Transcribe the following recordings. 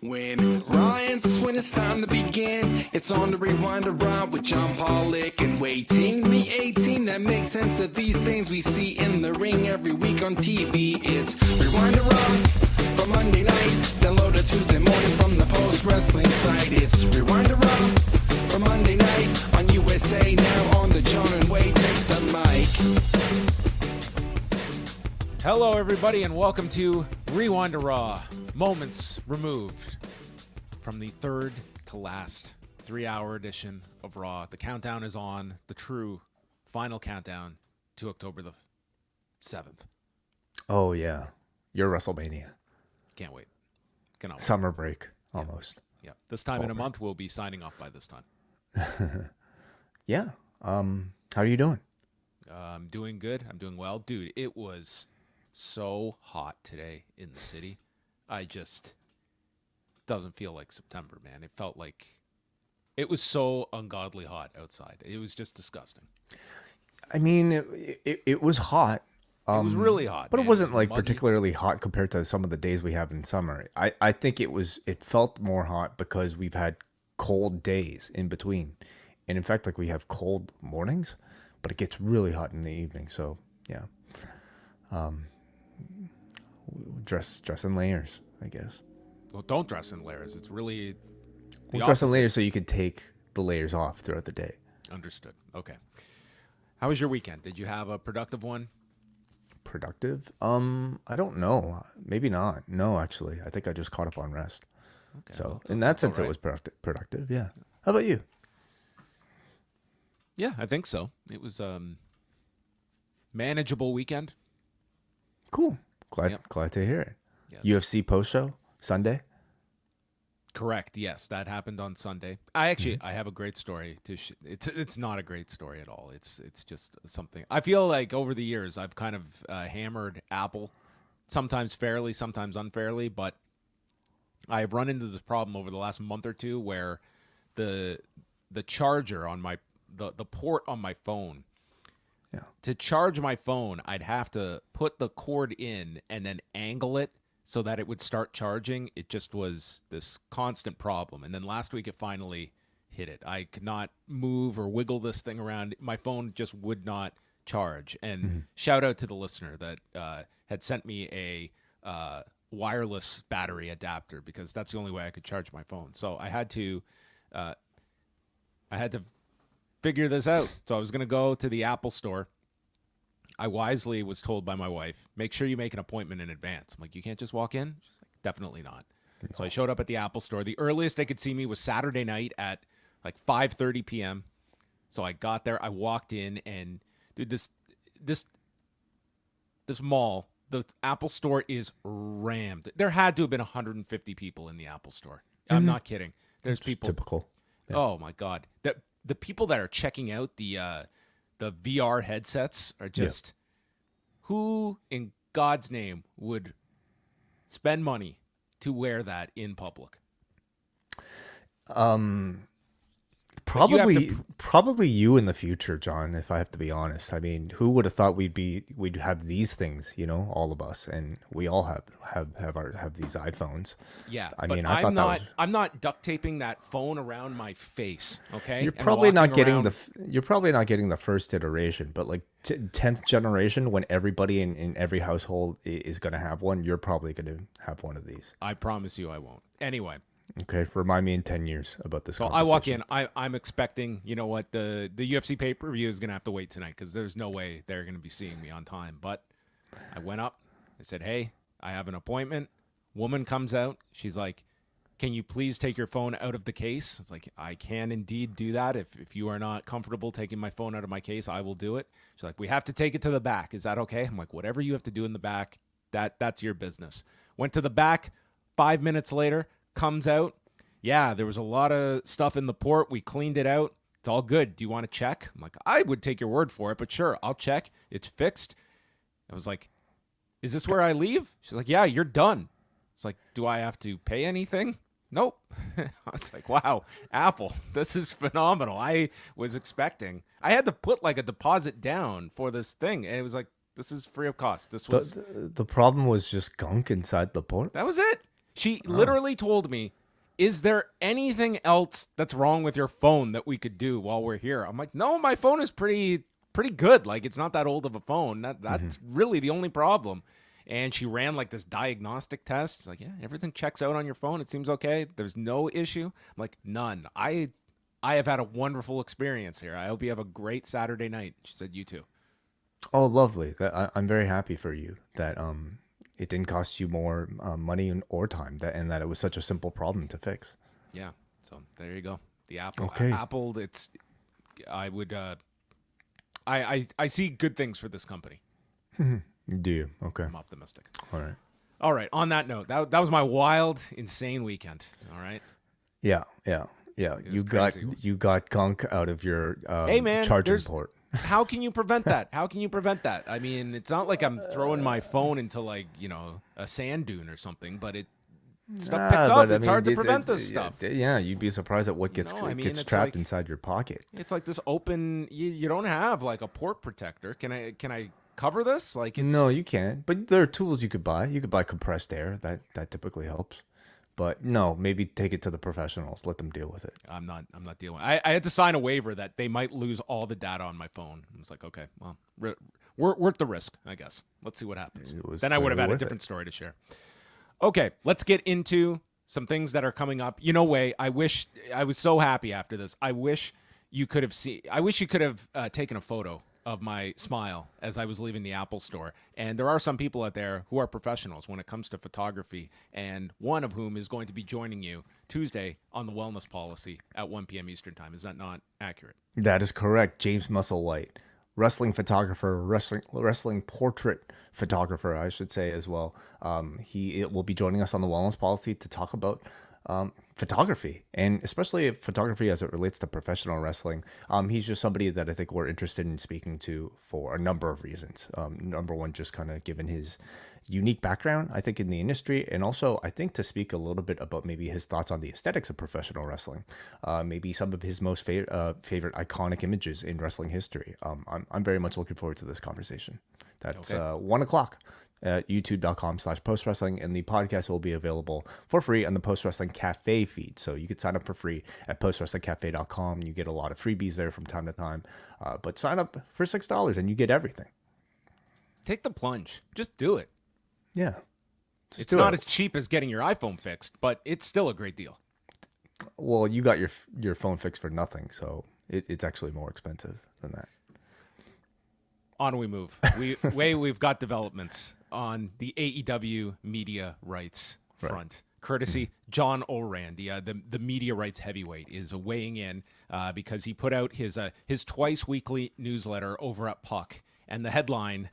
When it's time to begin, it's on the Rewind-A-Wai with John Pollock and Wai Ting. The A-Team that makes sense of these things we see in the ring every week on TV. It's Rewind-A-Wai for Monday night. Download it Tuesday morning from the Post Wrestling site. It's Rewind-A-Wai for Monday night on USA Now on the John and Wai Take the mic. Hello, everybody, and welcome to Rewind-A-Wai. Moments removed from the third to last 3-hour edition of Raw. The countdown is on, the true final countdown to October the 7th. Oh, yeah. Your WrestleMania. Can't wait. Cannot wait. Summer break, almost. Yeah. This time in a month, we'll be signing off by this time. Yeah. How are you doing? I'm doing good. I'm doing well. Dude, it was so hot today in the city. Doesn't feel like September, man. It felt like it was so ungodly hot outside. It was just disgusting. I mean, it was hot. It was really hot, but man. it wasn't like muggy. particularly hot compared to some of the days we have in summer. I think it felt more hot because we've had cold days in between. And in fact, like we have cold mornings, but it gets really hot in the evening. So yeah. Dress in layers, I guess. Well, don't dress in layers. It's really the Dress in opposite. layers so you could take the layers off throughout the day. Understood. Okay. How was your weekend? Did you have a productive one? Productive? I don't know. Maybe not. No, actually. I think I just caught up on rest. Okay. So well, in that sense, all it right. was productive. Yeah. How about you? Yeah, I think so. It was manageable weekend. Cool. Glad Yep. to hear it. Yes. UFC post show Sunday. Correct. Yes, that happened on Sunday. I have a great story to. It's not a great story at all. It's just something. I feel like over the years I've kind of hammered Apple, sometimes fairly, sometimes unfairly, but I've run into this problem over the last month or two where the charger on the port on my phone. Yeah. To charge my phone, I'd have to put the cord in and then angle it so that it would start charging. It just was this constant problem. And then last week it finally hit it. I could not move or wiggle this thing around. My phone just would not charge. And shout out to the listener that had sent me a wireless battery adapter because that's the only way I could charge my phone. So I had to figure this out. So I was going to go to the Apple store. I wisely was told by my wife, make sure you make an appointment in advance. I'm like, you can't just walk in? She's like, definitely not. No. So I showed up at the Apple store. The earliest they could see me was Saturday night at like 5:30 p.m. So I got there. I walked in and dude, this mall, the Apple store is rammed. There had to have been 150 people in the Apple store. I'm not kidding. There's people. Typical. Yeah. Oh my God. The people that are checking out the VR headsets are just who in God's name would spend money to wear that in public? Probably you in the future, John, if I have to be honest. I mean, who would have thought we'd have these things, all of us, and we all have these iPhones. Yeah. I mean, I thought I'm not duct taping that phone around my face, okay? You're And probably not walking getting around. you're probably not getting the first iteration, but like 10th generation, when everybody in every household is going to have one, you're probably going to have one of these. I promise you I won't. Anyway. Okay, remind me in 10 years about this. So I walk in. I'm expecting, the UFC pay-per-view is going to have to wait tonight because there's no way they're going to be seeing me on time. But I went up. I said, hey, I have an appointment. Woman comes out. She's like, can you please take your phone out of the case? It's like, I can indeed do that. If you are not comfortable taking my phone out of my case, I will do it. She's like, we have to take it to the back. Is that okay? I'm like, whatever you have to do in the back, that's your business. Went to the back. 5 minutes later, comes out. Yeah, there was a lot of stuff in the port. We cleaned it out. It's all good. Do you want to check? I'm like, I would take your word for it, but sure, I'll check. It's fixed. I was like, is this where I leave? She's like, yeah, you're done. It's like, do I have to pay anything? Nope. I was like, wow, Apple, this is phenomenal. I was expecting. I had to put like a deposit down for this thing. And it was like, this is free of cost. This was the problem was just gunk inside the port. That was it. She literally told me, is there anything else that's wrong with your phone that we could do while we're here? I'm like, no, my phone is pretty good. Like, it's not that old of a phone. That's really the only problem. And she ran like this diagnostic test. She's like, yeah, everything checks out on your phone. It seems okay. There's no issue. I'm like, none. I have had a wonderful experience here. I hope you have a great Saturday night. She said, you too. Oh, lovely. I'm very happy for you that it didn't cost you more money or time, and that it was such a simple problem to fix. Yeah. So there you go. The Apple. Okay. Apple. I would. I see good things for this company. Do you? Okay. I'm optimistic. All right. All right. On that note, that was my wild, insane weekend. All right. Yeah. You got gunk out of your hey man, charging port. How can you prevent that? I mean, it's not like I'm throwing my phone into like, a sand dune or something, but stuff picks up. It's hard to prevent this stuff. Yeah, you'd be surprised at what gets trapped inside your pocket. It's like this open. You don't have like a port protector. Can I cover this? Like, no, you can't. But there are tools you could buy. You could buy compressed air. That typically helps. But no, maybe take it to the professionals. Let them deal with it. I'm not dealing with it. I had to sign a waiver that they might lose all the data on my phone. I was like, okay, well, worth the risk, I guess. Let's see what happens. Then I would have had a different story to share. Okay, let's get into some things that are coming up. Wai, I was so happy after this. I wish you could have taken a photo of my smile as I was leaving the Apple store. And there are some people out there who are professionals when it comes to photography, and one of whom is going to be joining you Tuesday on the Wellness Policy at 1 p.m. Eastern Time. Is that not accurate? That is correct. James Musselwhite, wrestling photographer, wrestling portrait photographer, I should say as well. He will be joining us on the Wellness Policy to talk about photography, and especially photography as it relates to professional wrestling. He's just somebody that I think we're interested in speaking to for a number of reasons. Number one, just kind of given his unique background, I think, in the industry, and also I think to speak a little bit about maybe his thoughts on the aesthetics of professional wrestling, maybe some of his most favorite iconic images in wrestling history. I'm very much looking forward to this conversation. That's 1 o'clock. At youtube.com/postwrestling, and the podcast will be available for free on the Post Wrestling Cafe feed. So you could sign up for free at postwrestlingcafe.com. You get a lot of freebies there from time to time, but sign up for $6 and you get everything. Take the plunge. Just do it. Yeah. It's not as cheap as getting your iPhone fixed, but it's still a great deal. Well, you got your phone fixed for nothing, so it's actually more expensive than that. On we move. We've got developments on the AEW media rights front. Courtesy John Oran, the media rights heavyweight, is weighing in because he put out his twice weekly newsletter over at Puck, and the headline,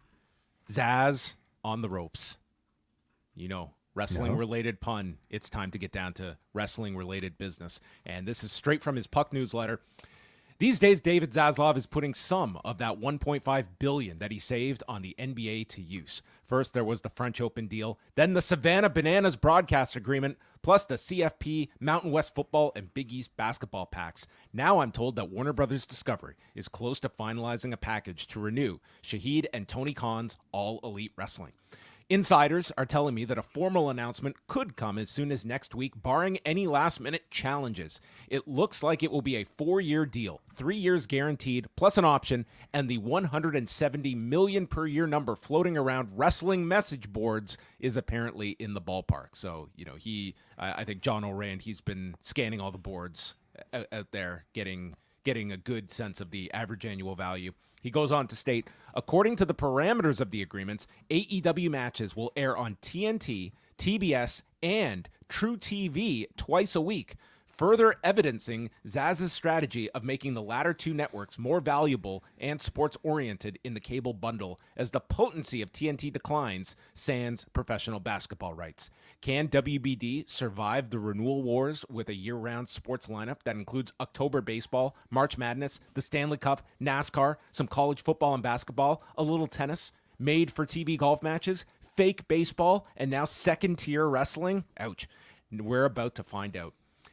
Zaz on the ropes. Wrestling related pun. It's time to get down to wrestling related business, and this is straight from his Puck newsletter. These days, David Zaslav is putting some of that $1.5 billion that he saved on the NBA to use. First, there was the French Open deal, then the Savannah Bananas broadcast agreement, plus the CFP, Mountain West football, and Big East basketball packs. Now I'm told that Warner Brothers Discovery is close to finalizing a package to renew Shahid and Tony Khan's All Elite Wrestling. Insiders are telling me that a formal announcement could come as soon as next week, barring any last-minute challenges. It looks like it will be a 4-year deal, 3 years guaranteed, plus an option, and the $170 million per year number floating around wrestling message boards is apparently in the ballpark. So, I think John Oran, he's been scanning all the boards out there, getting a good sense of the average annual value. He goes on to state, according to the parameters of the agreements, AEW matches will air on TNT, TBS, and True TV twice a week, further evidencing Zaz's strategy of making the latter two networks more valuable and sports-oriented in the cable bundle as the potency of TNT declines, sans professional basketball rights. Can WBD survive the renewal wars with a year-round sports lineup that includes October baseball, March Madness, the Stanley Cup, NASCAR, some college football and basketball, a little tennis, made-for-TV golf matches, fake baseball, and now second-tier wrestling? Ouch. We're about to find out.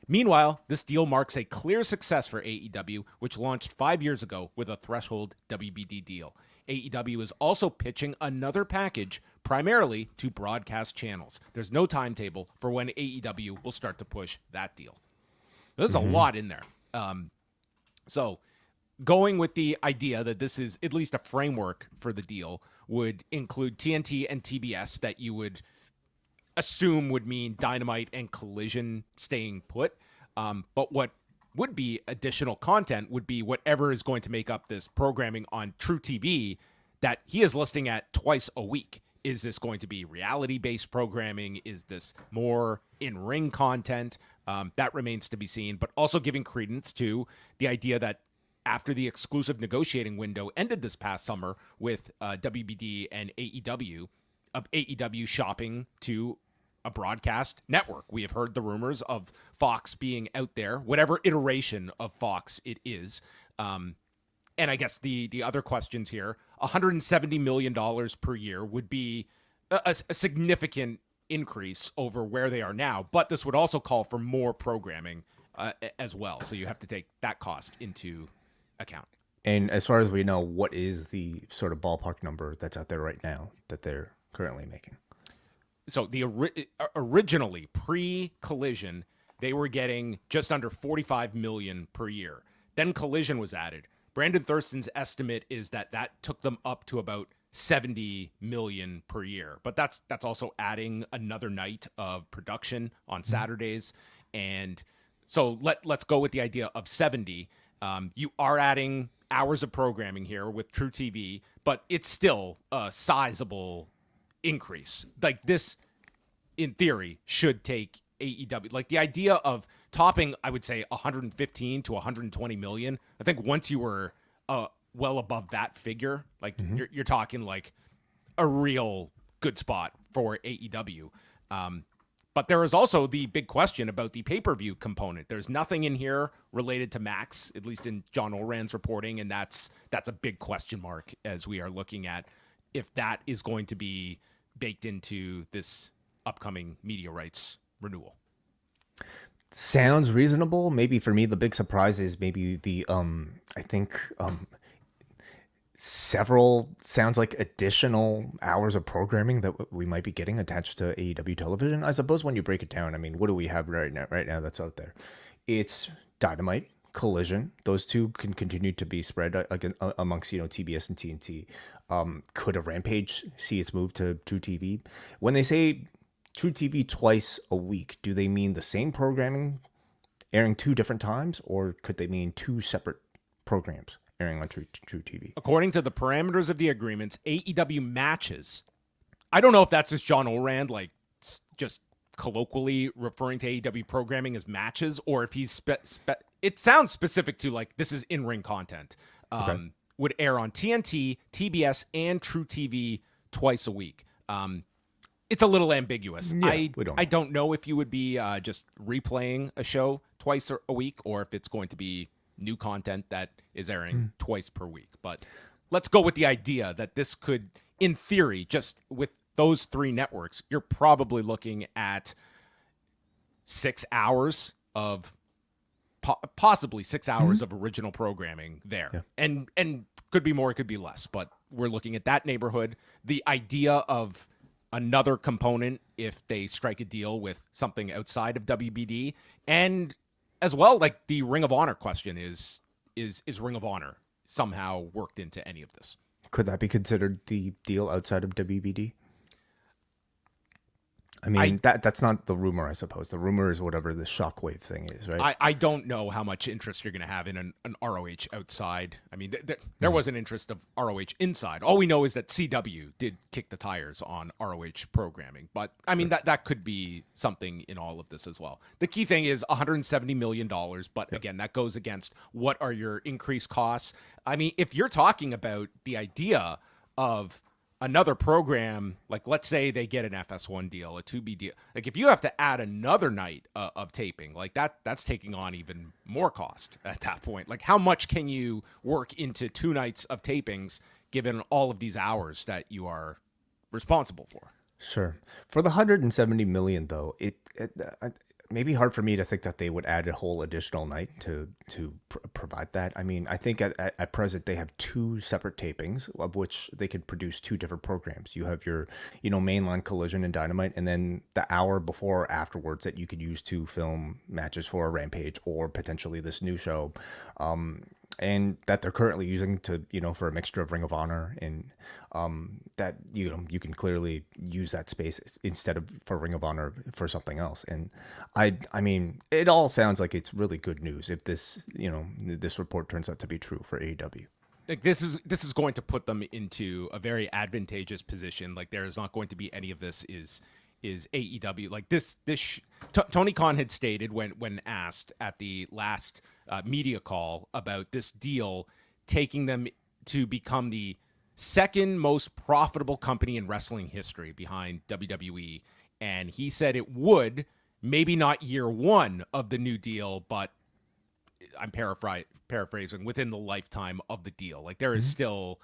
Meanwhile, this deal marks a clear success for AEW, which launched 5 years ago with a threshold WBD deal. AEW is also pitching another package primarily to broadcast channels. There's no timetable for when AEW will start to push that deal. There's a lot in there. So going with the idea that this is at least a framework for the deal would include TNT and TBS that you would assume would mean Dynamite and Collision staying put. But what would be additional content would be whatever is going to make up this programming on True TV that he is listing at twice a week. Is this going to be reality-based programming? Is this more in-ring content? That remains to be seen, but also giving credence to the idea that after the exclusive negotiating window ended this past summer with WBD and AEW, of AEW shopping to a broadcast network. We have heard the rumors of Fox being out there, whatever iteration of Fox it is. And I guess the other questions here, $170 million per year would be a significant increase over where they are now, but this would also call for more programming as well. So you have to take that cost into account. And as far as we know, what is the sort of ballpark number that's out there right now that they're currently making? So the originally pre-Collision, they were getting just under $45 million per year. Then Collision was added. Brandon Thurston's estimate is that took them up to about $70 million per year. But that's also adding another night of production on Saturdays. And so let's go with the idea of 70. You are adding hours of programming here with True TV, but it's still a sizable increase. Like this, in theory, should take AEW. Like the idea of topping, I would say 115 to 120 million. I think once you were well above that figure, like you're talking like a real good spot for AEW. But there is also the big question about the pay-per-view component. There's nothing in here related to Max, at least in John Oran's reporting, and that's a big question mark as we are looking at if that is going to be baked into this upcoming media rights renewal. Sounds reasonable. Maybe for me, the big surprise is maybe the I think several sounds like additional hours of programming that we might be getting attached to AEW television. I suppose when you break it down, I mean, what do we have right now that's out there? It's Dynamite, Collision. Those two can continue to be spread amongst TBS and TNT. Could a Rampage see its move to True TV? When they say True TV twice a week, do they mean the same programming airing two different times, or could they mean two separate programs airing on True TV? According to the parameters of the agreements, AEW matches. I don't know if that's just John Oran, like just colloquially referring to AEW programming as matches, or if he's it sounds specific to like this is in-ring content. Okay. Would air on TNT, TBS, and True TV twice a week. It's a little ambiguous. Yeah, I don't know if you would be just replaying a show twice a week, or if it's going to be new content that is airing twice per week. But let's go with the idea that this could, in theory, just with those three networks, you're probably looking at 6 hours of possibly 6 hours of original programming there. Yeah. And could be more, it could be less, but we're looking at that neighborhood. The idea of another component if they strike a deal with something outside of WBD, and as well, like the Ring of Honor question is Ring of Honor somehow worked into any of this? Could that be considered the deal outside of WBD? I mean, that's not the rumor, I suppose. The rumor is whatever the shockwave thing is, right? I don't know how much interest you're going to have in an ROH outside. I mean, there was an interest of ROH inside. All we know is that CW did kick the tires on ROH programming. But, I mean, that could be something in all of this as well. The key thing is $170 million. But, again, that goes against what are your increased costs. I mean, if you're talking about the idea of another program, like let's say they get an FS1 deal, a 2B deal. Like if you have to add another night of taping, like that's taking on even more cost at that point. Like how much can you work into 2 nights of tapings given all of these hours that you are responsible for? Sure. For the $170 million though, maybe hard for me to think that they would add a whole additional night to provide that. I mean, I think at present they have two separate tapings of which they could produce two different programs. You have your, mainline Collision and Dynamite, and then the hour before or afterwards that you could use to film matches for a Rampage or potentially this new show. And that they're currently using to, for a mixture of Ring of Honor, and that, you can clearly use that space instead of for Ring of Honor for something else. And I mean, it all sounds like it's really good news if this, this report turns out to be true for AEW. Like this is going to put them into a very advantageous position. Like there is not going to be any of this is AEW. Like Tony Khan had stated when asked at the last media call about this deal taking them to become the second most profitable company in wrestling history behind WWE. And he said it would, maybe not year one of the new deal, but I'm paraphrasing, within the lifetime of the deal. Like there is still,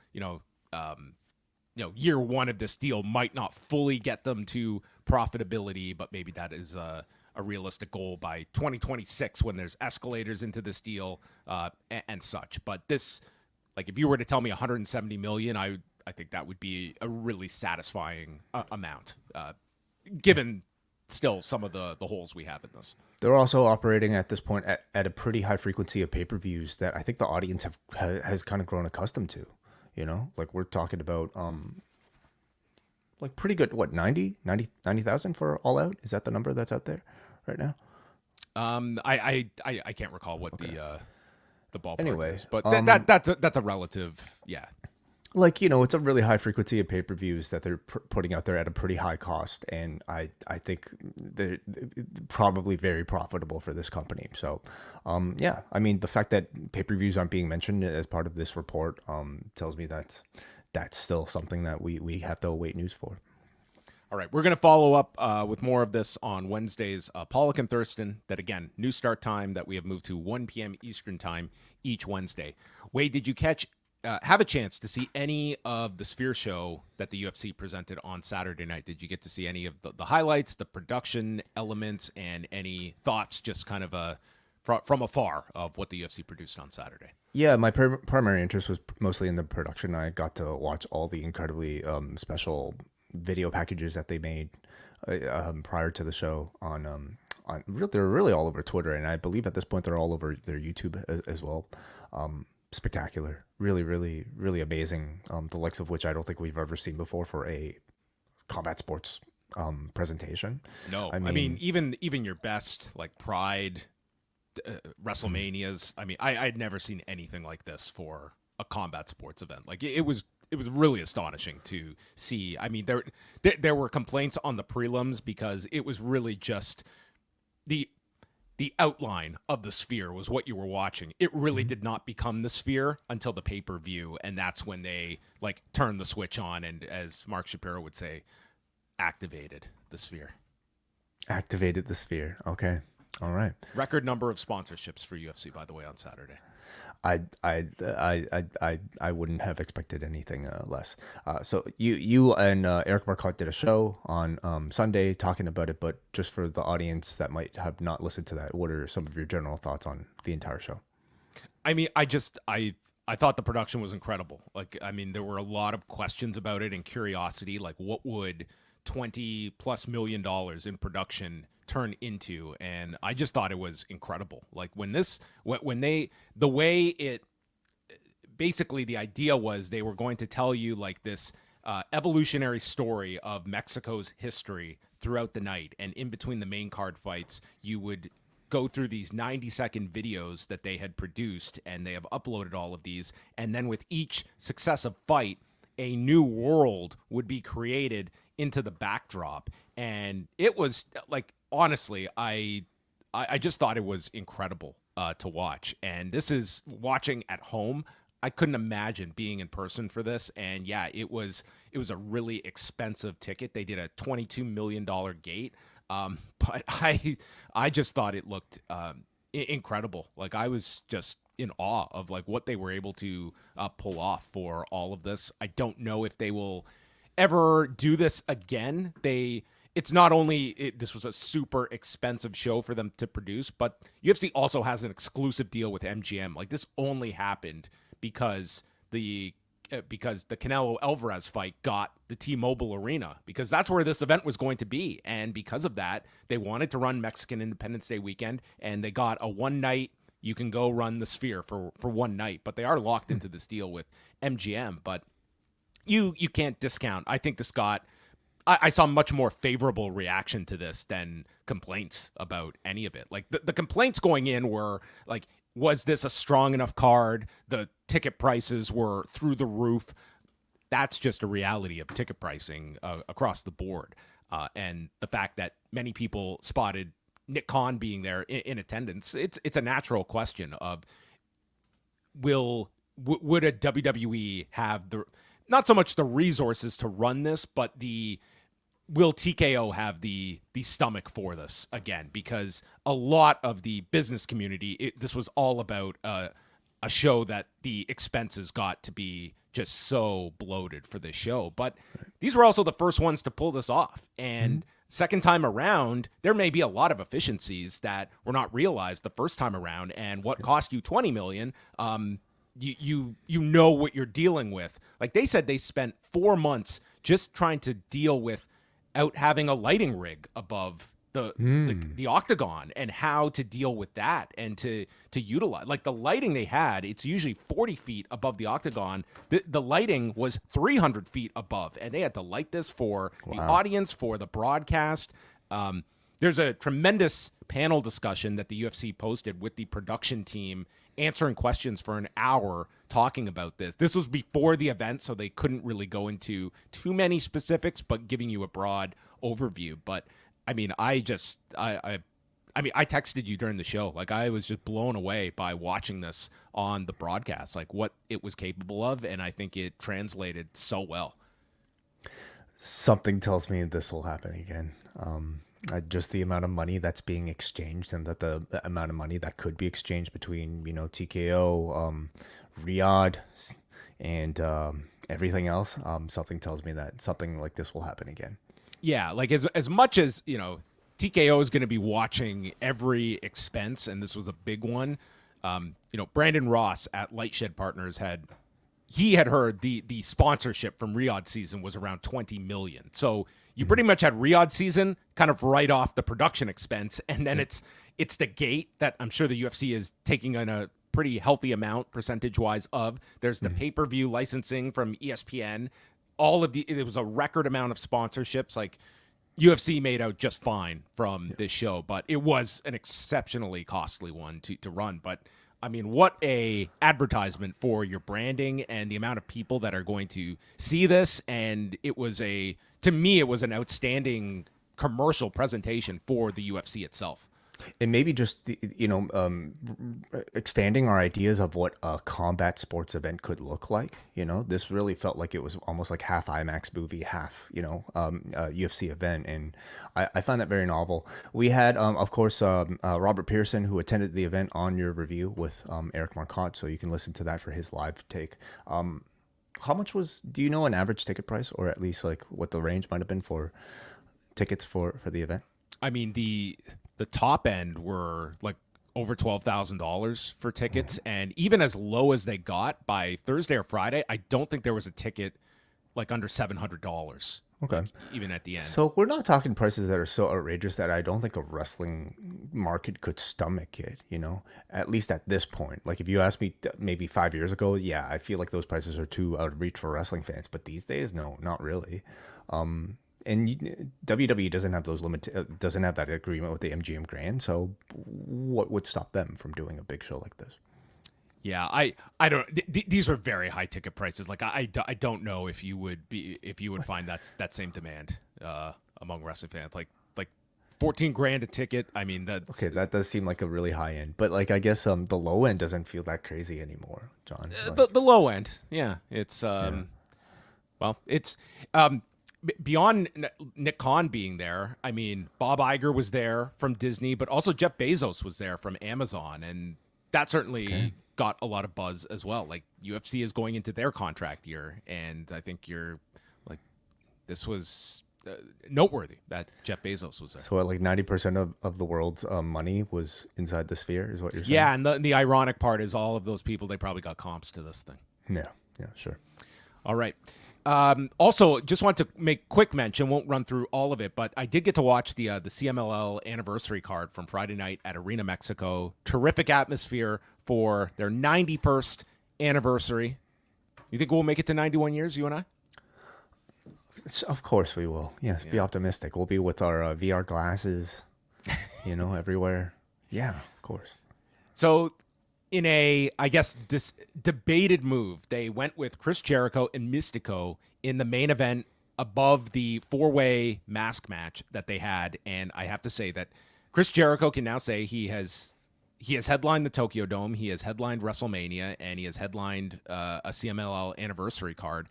year one of this deal might not fully get them to profitability, but maybe that is a realistic goal by 2026 when there's escalators into this deal and such. But this, like if you were to tell me 170 million, I think that would be a really satisfying amount, given still some of the holes we have in this. They're also operating at this point at a pretty high frequency of pay-per-views that I think the audience has kind of grown accustomed to. Like we're talking about like pretty good, what, 90,000 for All Out? Is that the number that's out there right now? I can't recall what the ballpark is, but that's a relative, yeah. Like, it's a really high frequency of pay-per-views that they're putting out there at a pretty high cost, and I think they're probably very profitable for this company. So, yeah, I mean, the fact that pay-per-views aren't being mentioned as part of this report tells me that that's still something that we have to await news for. All right, we're going to follow up with more of this on Wednesday's Pollock and Thurston. That, again, new start time that we have moved to 1 p.m. Eastern time each Wednesday. Wade, did you have a chance to see any of the Sphere show that the UFC presented on Saturday night? Did you get to see any of the highlights, the production elements, and any thoughts just kind of from afar of what the UFC produced on Saturday? Yeah, my primary interest was mostly in the production. I got to watch all the incredibly special video packages that they made prior to the show they're really all over Twitter, and I believe at this point they're all over their YouTube as well. Spectacular, really, really, really amazing. The likes of which I don't think we've ever seen before for a combat sports presentation. No, I mean even your best like Pride, WrestleManias. I mean, I'd never seen anything like this for a combat sports event. Like it was really astonishing to see. I mean, there were complaints on the prelims because it was really just the outline of the Sphere was what you were watching. It really did not become the Sphere until the pay-per-view, and that's when they like turned the switch on and, as Mark Shapiro would say, activated the Sphere. Activated the Sphere. Okay. All right. Record number of sponsorships for UFC, by the way, on Saturday. I wouldn't have expected anything less. So you and Eric Marcotte did a show on Sunday talking about it, but just for the audience that might have not listened to that, what are some of your general thoughts on the entire show? I mean, I thought the production was incredible. Like, I mean, there were a lot of questions about it and curiosity, like what would $20+ million in production turn into, and I just thought it was incredible. Like the way it basically, the idea was they were going to tell you like this evolutionary story of Mexico's history throughout the night, and in between the main card fights you would go through these 90-second videos that they had produced, and they have uploaded all of these, and then with each successive fight a new world would be created into the backdrop. And it was like, honestly, I just thought it was incredible to watch. And this is watching at home. I couldn't imagine being in person for this. And yeah, it was a really expensive ticket. They did a $22 million gate. But I just thought it looked incredible. Like I was just in awe of like what they were able to pull off for all of this. I don't know if they will ever do this again. it's not only this was a super expensive show for them to produce, but UFC also has an exclusive deal with MGM. Like, this only happened because the Canelo Alvarez fight got the T-Mobile Arena, because that's where this event was going to be. And because of that, they wanted to run Mexican Independence Day weekend, and they got a one night, you can go run the Sphere for one night, but they are locked into this deal with MGM. But you can't discount. I think this got, I saw much more favorable reaction to this than complaints about any of it. Like, the complaints going in were like, was this a strong enough card? The ticket prices were through the roof. That's just a reality of ticket pricing across the board. And the fact that many people spotted Nick Khan being there in attendance, it's a natural question of, would a WWE have not so much the resources to run this, but will TKO have the stomach for this again? Because a lot of the business community, this was all about a show that the expenses got to be just so bloated for this show. But these were also the first ones to pull this off. And second time around, there may be a lot of efficiencies that were not realized the first time around. And what cost you $20 million, you know what you're dealing with. Like, they said they spent 4 months just trying to deal with out having a lighting rig above the octagon, and how to deal with that and to utilize, like, the lighting they had, it's usually 40 feet above the octagon. The lighting was 300 feet above, and they had to light this for the audience, for the broadcast. There's a tremendous panel discussion that the UFC posted with the production team, answering questions for an hour talking about this. This was before the event, so they couldn't really go into too many specifics, but giving you a broad overview. But I mean, I texted you during the show. Like, I was just blown away by watching this on the broadcast, like what it was capable of, and I think it translated so well. Something tells me this will happen again. Just the amount of money that's being exchanged, and that the amount of money that could be exchanged between, TKO, Riyadh, and everything else. Something tells me that something like this will happen again. Yeah, like, as much as, TKO is going to be watching every expense, and this was a big one. Brandon Ross at Lightshed Partners had heard the sponsorship from Riyadh season was around $20 million. So you pretty much had Riyadh season kind of write off the production expense, and then it's the gate that I'm sure the UFC is taking in a pretty healthy amount percentage-wise of. There's the pay-per-view licensing from ESPN. It was a record amount of sponsorships. Like, UFC made out just fine from this show, but it was an exceptionally costly one to run. But I mean, what a advertisement for your branding and the amount of people that are going to see this. And to me, it was an outstanding commercial presentation for the UFC itself. And maybe just, expanding our ideas of what a combat sports event could look like. This really felt like it was almost like half IMAX movie, half, UFC event. And I find that very novel. We had, of course, Robert Pearson, who attended the event, on your review with Eric Marcotte. So you can listen to that for his live take. How much do you know an average ticket price, or at least like what the range might have been for tickets for the event? I mean, the top end were like over $12,000 for tickets, and even as low as they got by Thursday or Friday, I don't think there was a ticket like under $700. Okay, like, even at the end. So we're not talking prices that are so outrageous that I don't think a wrestling market could stomach it. At least at this point. Like, if you asked me maybe 5 years ago, yeah, I feel like those prices are too out of reach for wrestling fans. But these days, no, not really. And WWE doesn't have doesn't have that agreement with the MGM Grand. So what would stop them from doing a big show like this? Yeah, I don't. These are very high ticket prices. Like, I don't know if you would find that same demand among wrestling fans. Like $14,000 a ticket. I mean, that's okay. That does seem like a really high end, but like, I guess the low end doesn't feel that crazy anymore, John. The low end, yeah. It's well, it's beyond Nick Khan being there. I mean, Bob Iger was there from Disney, but also Jeff Bezos was there from Amazon, and that certainly got a lot of buzz as well. Like, UFC is going into their contract year, and I think this was noteworthy that Jeff Bezos was there. So like 90% of the world's money was inside the sphere, is what you're saying? Yeah, and the ironic part is all of those people, they probably got comps to this thing. Yeah, sure. All right. Also, just want to make quick mention, won't run through all of it, but I did get to watch the CMLL anniversary card from Friday night at Arena Mexico. Terrific atmosphere for their 91st anniversary. You think we'll make it to 91 years, you and I? Of course we will. Yes, be optimistic. We'll be with our VR glasses, everywhere. Yeah, of course. So in a, I guess, debated move, they went with Chris Jericho and Mystico in the main event above the four-way mask match that they had. And I have to say that Chris Jericho can now say he has headlined the Tokyo Dome, he has headlined WrestleMania, and he has headlined a CMLL anniversary card.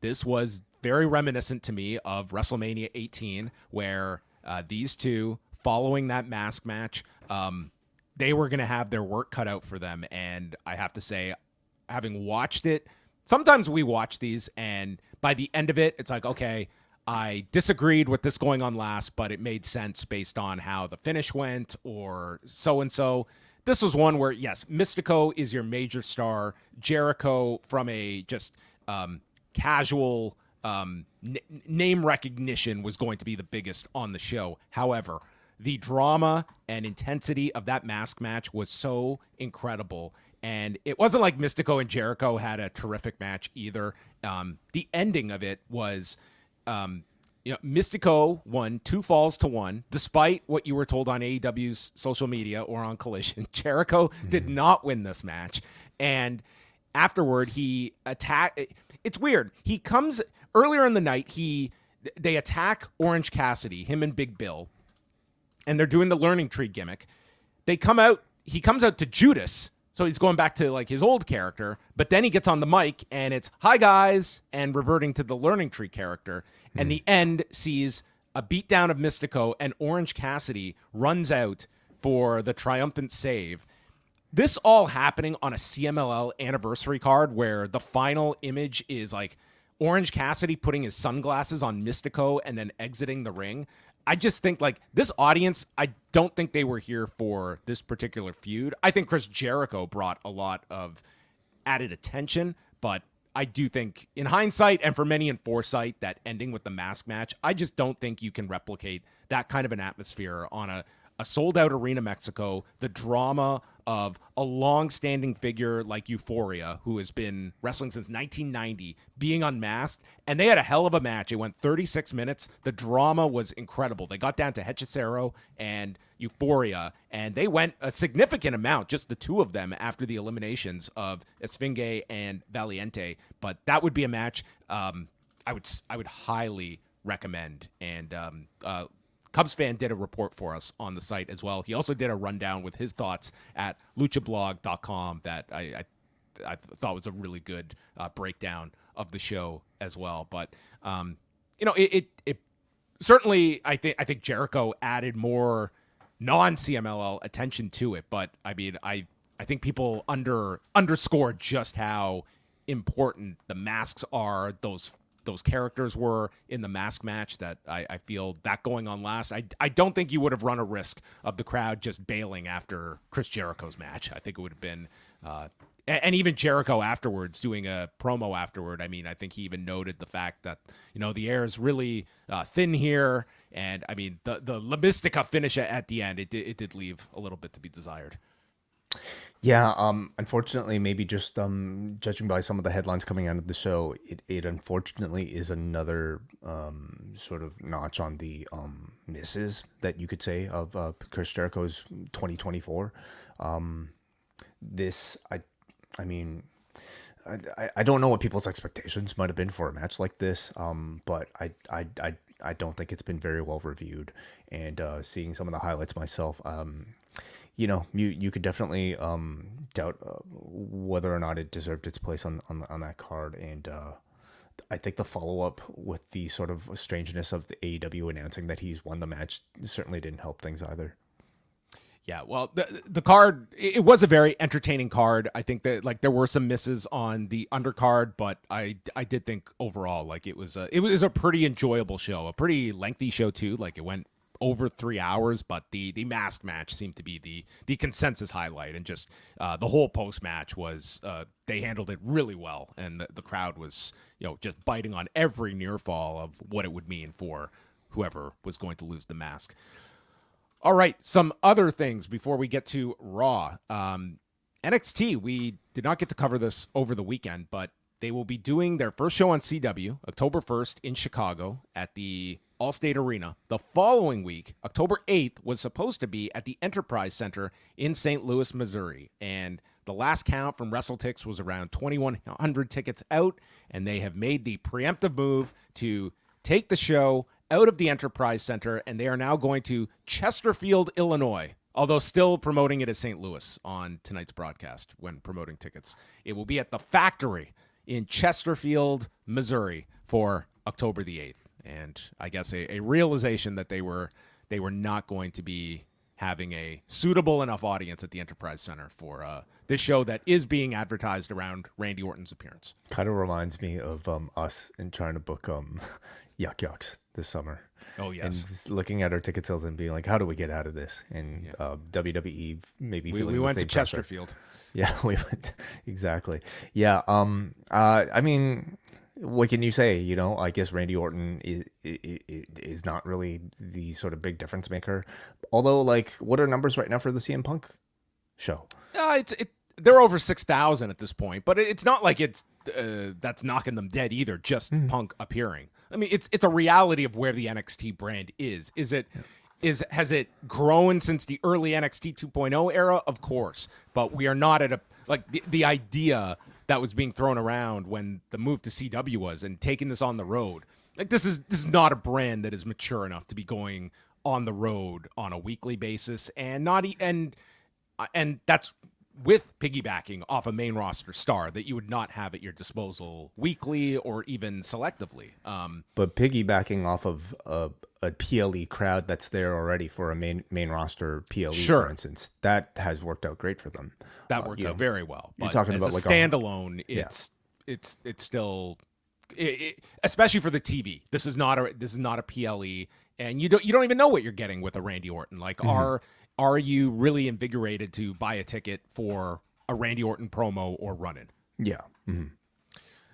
This was very reminiscent to me of WrestleMania 18, where these two, following that mask match, they were going to have their work cut out for them. And I have to say, having watched it, sometimes we watch these, and by the end of it, it's like, okay, I disagreed with this going on last, but it made sense based on how the finish went or so-and-so. This was one where, yes, Mystico is your major star. Jericho, from a just casual name recognition, was going to be the biggest on the show. However, the drama and intensity of that mask match was so incredible. And it wasn't like Mystico and Jericho had a terrific match either. The ending of it was, Mystico won 2 falls to 1, despite what you were told on AEW's social media or on Collision. Jericho did not win this match. And afterward, he attacked. It's weird. He comes earlier in the night. They attack Orange Cassidy, him and Big Bill, and they're doing the learning tree gimmick. He comes out to Judas. So he's going back to like his old character, but then he gets on the mic and it's hi guys, and reverting to the learning tree character. And the end sees a beatdown of Mystico, and Orange Cassidy runs out for the triumphant save. This all happening on a CMLL anniversary card where the final image is like Orange Cassidy putting his sunglasses on Mystico and then exiting the ring. I just think, like, this audience, I don't think they were here for this particular feud. I think Chris Jericho brought a lot of added attention, but I do think, in hindsight and for many in foresight, that ending with the mask match, I just don't think you can replicate that kind of an atmosphere on a sold-out Arena Mexico, the drama of a long-standing figure like Euphoria, who has been wrestling since 1990, being unmasked, and they had a hell of a match. It went 36 minutes. The drama was incredible. They got down to Hechicero and Euphoria, and they went a significant amount, just the two of them, after the eliminations of Esfinge and Valiente. But that would be a match I would highly recommend. And Cubs fan did a report for us on the site as well. He also did a rundown with his thoughts at luchablog.com that I thought was a really good breakdown of the show as well. But it certainly, I think Jericho added more non-CMLL attention to it. But I mean, I think people underscore just how important the masks are. Those characters were in the mask match, that I feel that going on last, I don't think you would have run a risk of the crowd just bailing after Chris Jericho's match. I think it would have been, and even Jericho afterwards, doing a promo afterward, I mean, I think he even noted the fact that, the air is really thin here. And I mean, the La Mystica finish at the end, it did leave a little bit to be desired. Yeah, unfortunately, maybe just judging by some of the headlines coming out of the show, it unfortunately is another sort of notch on the misses that you could say of Chris Jericho's 2024. I mean, I don't know what people's expectations might have been for a match like this, but I don't think it's been very well reviewed. And seeing some of the highlights myself, you could definitely doubt whether or not it deserved its place on that card. And I think the follow-up with the sort of strangeness of the AEW announcing that he's won the match certainly didn't help things either. Yeah, well, the card, it was a very entertaining card. I think that like there were some misses on the undercard, but I did think overall like it was a pretty enjoyable show, a pretty lengthy show too. Like it went over 3 hours, but the mask match seemed to be the consensus highlight, and just the whole post match was they handled it really well, and the crowd was just biting on every near fall of what it would mean for whoever was going to lose the mask. All right, some other things before we get to Raw. NXT, we did not get to cover this over the weekend, but they will be doing their first show on CW, October 1st in Chicago at the Allstate Arena. The following week, October 8th, was supposed to be at the Enterprise Center in St. Louis, Missouri. And the last count from WrestleTix was around 2,100 tickets out, and they have made the preemptive move to take the show out of the Enterprise Center, and they are now going to Chesterfield, Illinois, although still promoting it as St. Louis on tonight's broadcast when promoting tickets. It will be at the Factory in Chesterfield, Missouri for October the 8th. And I guess a realization that they were not going to be having a suitable enough audience at the Enterprise Center for this show that is being advertised around Randy Orton's appearance. Kind of reminds me of us in trying to book Yuck Yucks this summer. Oh, yes. And just looking at our ticket sales and being like, how do we get out of this? And WWE maybe we went to Chesterfield. Yeah, we went. Exactly. Yeah. I mean, what can you say? I guess Randy Orton is not really the sort of big difference maker. Although, like, what are numbers right now for the CM Punk show? They're over 6,000 at this point, but it's not like it's that's knocking them dead either. Just Punk appearing. I mean, it's a reality of where the NXT brand is. Has it grown since the early NXT 2.0 era? Of course, but we are not at the idea that was being thrown around when the move to CW was, and taking this on the road. Like this is not a brand that is mature enough to be going on the road on a weekly basis, and that's with piggybacking off a main roster star that you would not have at your disposal weekly or even selectively. But piggybacking off of a PLE crowd that's there already for a main roster PLE, for instance, that has worked out great for them. That works out very well. You're talking about as like a standalone, it's still, especially for the TV. This is not a PLE, and you don't even know what you're getting with a Randy Orton. Like Are you really invigorated to buy a ticket for a Randy Orton promo or run-in? Yeah. Mm-hmm.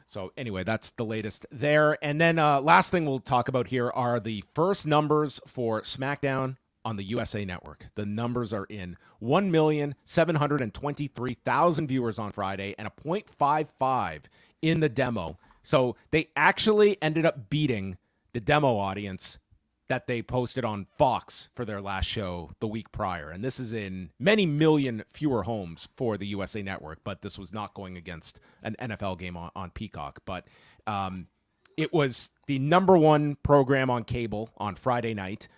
So anyway, that's the latest there. And then last thing we'll talk about here are the first numbers for SmackDown on the USA Network. The numbers are in. 1,723,000 viewers on Friday and a 0.55 in the demo. So they actually ended up beating the demo audience that they posted on Fox for their last show the week prior. And this is in many million fewer homes for the USA Network, but this was not going against an NFL game on Peacock. But it was the number one program on cable on Friday night.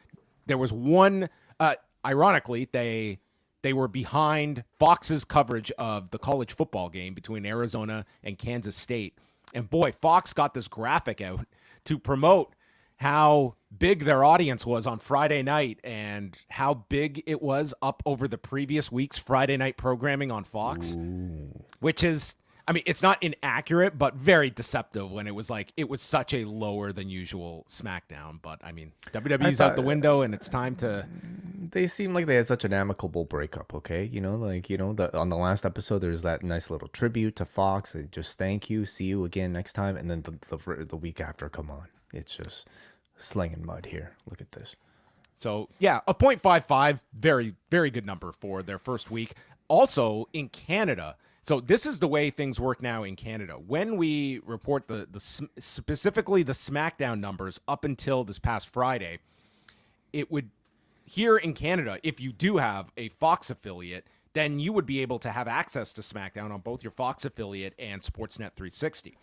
There was one, ironically, they were behind Fox's coverage of the college football game between Arizona and Kansas State. And boy, Fox got this graphic out to promote how big their audience was on Friday night and how big it was up over the previous week's Friday night programming on Fox. Ooh. Which is, I mean, it's not inaccurate, but very deceptive when it was such a lower than usual SmackDown. But I mean, WWE's out the window and it's time to. They seem like they had such an amicable breakup. Okay. On the last episode, there's that nice little tribute to Fox. Just thank you. See you again next time. And then the week after, come on. It's just slinging mud here. Look at this. So, yeah, a 0.55, very, very good number for their first week. Also, in Canada, so this is the way things work now in Canada. When we report specifically the SmackDown numbers up until this past Friday, it would, here in Canada, if you do have a Fox affiliate, then you would be able to have access to SmackDown on both your Fox affiliate and Sportsnet 360.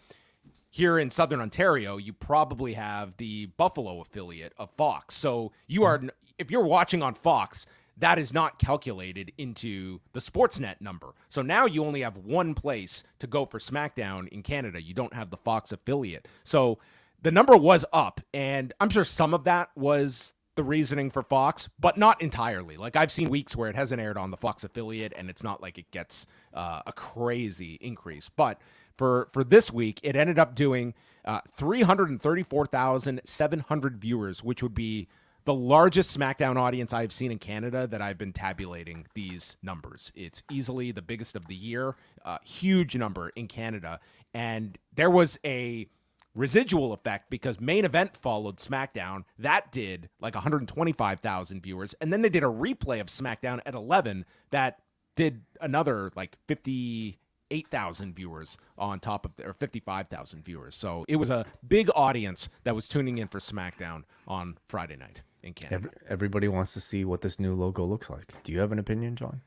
Here in Southern Ontario, you probably have the Buffalo affiliate of Fox. So if you're watching on Fox, that is not calculated into the Sportsnet number. So now you only have one place to go for SmackDown in Canada. You don't have the Fox affiliate. So the number was up, and I'm sure some of that was the the reasoning for Fox, but not entirely. Like, I've seen weeks where it hasn't aired on the Fox affiliate, and it's not like it gets a crazy increase. But for this week, it ended up doing 334,700 viewers, which would be the largest SmackDown audience I've seen in Canada that I've been tabulating these numbers. It's easily the biggest of the year, huge number in Canada. And there was a residual effect because Main Event followed SmackDown. That did like 125,000 viewers. And then they did a replay of SmackDown at 11 that did another like 58,000 viewers on top of or 55,000 viewers. So it was a big audience that was tuning in for SmackDown on Friday night in Canada. Everybody wants to see what this new logo looks like. Do you have an opinion, John?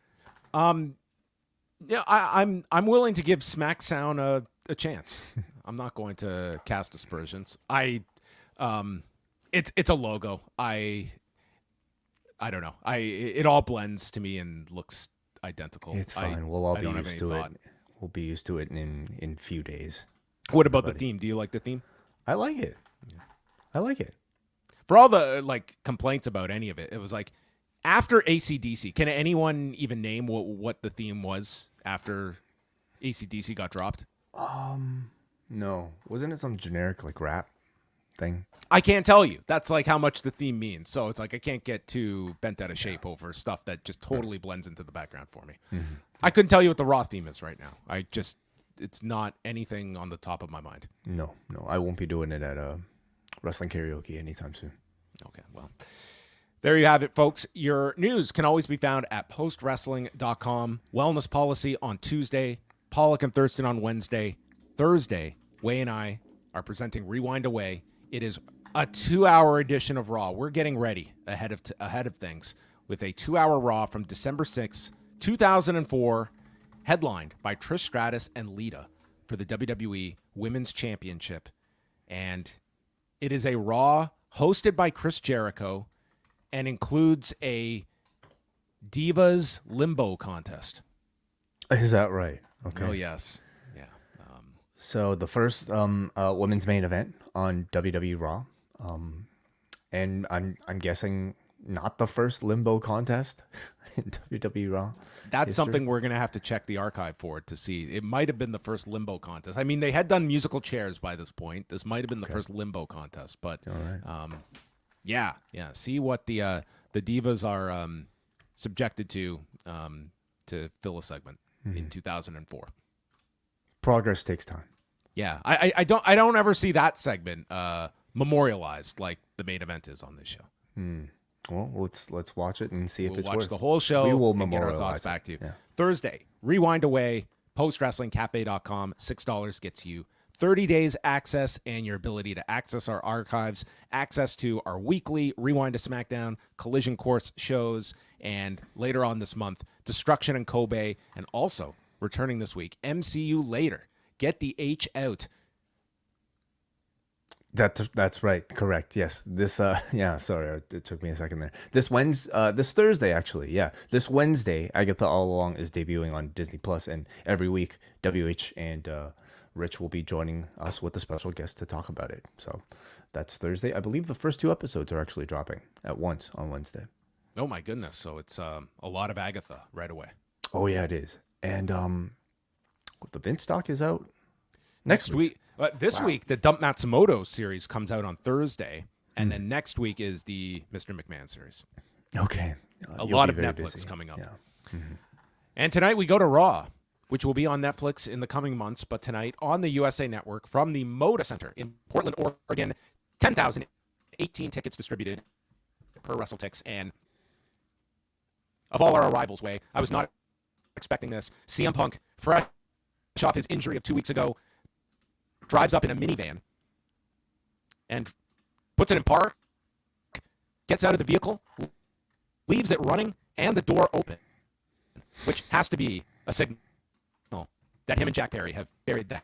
Yeah, I'm willing to give SmackDown a chance. I'm not going to cast aspersions. It's a logo. I don't know. It all blends to me and looks identical. It's fine. We'll all be used to it. We'll be used to it in few days. What about the theme? Do you like the theme? I like it. Yeah. I like it. For all the like complaints about any of it, it was like after AC/DC. Can anyone even name what the theme was after AC/DC got dropped? No. Wasn't it some generic like rap thing? I can't tell you. That's like how much the theme means. So it's like I can't get too bent out of shape over stuff that just totally blends into the background for me. Mm-hmm. I couldn't tell you what the Raw theme is right now. It's not anything on the top of my mind. No. I won't be doing it at wrestling karaoke anytime soon. Okay, well, there you have it, folks. Your news can always be found at postwrestling.com. Wellness Policy on Tuesday, Pollock and Thurston on Wednesday. Thursday, Wai and I are presenting Rewind-A-Wai. It is a 2-hour edition of Raw. We're getting ready ahead of things with a 2-hour Raw from December 6th, 2004, headlined by Trish Stratus and Lita for the WWE Women's Championship. And it is a Raw hosted by Chris Jericho and includes a Divas Limbo contest. Is that right? Okay. Oh, yes. Yeah. So the first women's main event on WWE Raw. And I'm guessing not the first Limbo contest in WWE Raw. That's history. Something we're going to have to check the archive for to see. It might have been the first Limbo contest. I mean, they had done musical chairs by this point. This might have been the first Limbo contest. But all right. Yeah. See what the Divas are subjected to fill a segment in 2004. Progress takes time. Yeah, I don't ever see that segment memorialized like the main event is on this show. Well, let's watch it and see if it's watch worth. the whole show. We will and get our thoughts memorialize back to you. Yeah. Thursday, Rewind-A-Wai, postwrestlingcafe.com. $6 gets you 30 days access and your ability to access our archives, access to our weekly Rewind to SmackDown Collision Course shows, and later on this month, Destruction in Kobe, and also returning this week, MCU Later. Get the H out. That's right. Correct. Yes. This sorry, it took me a second there. This Thursday actually. Yeah. This Wednesday, Agatha All Along is debuting on Disney Plus, and every week WH and Rich will be joining us with a special guest to talk about it. So that's Thursday. I believe the first 2 episodes are actually dropping at once on Wednesday. Oh my goodness. So it's a lot of Agatha right away. Oh yeah, it is. And the Vince doc is out next week. This week, the Dump Matsumoto series comes out on Thursday, and then next week is the Mr. McMahon series. Okay. A lot of Netflix coming up. Yeah. Mm-hmm. And tonight we go to Raw, which will be on Netflix in the coming months, but tonight on the USA Network from the Moda Center in Portland, Oregon, 10,018 tickets distributed per WrestleTix. And of all our arrivals, Wai, I was not expecting this. CM Punk, fresh off his injury of 2 weeks ago, drives up in a minivan and puts it in park, gets out of the vehicle, leaves it running, and the door open, which has to be a signal that him and Jack Perry have buried the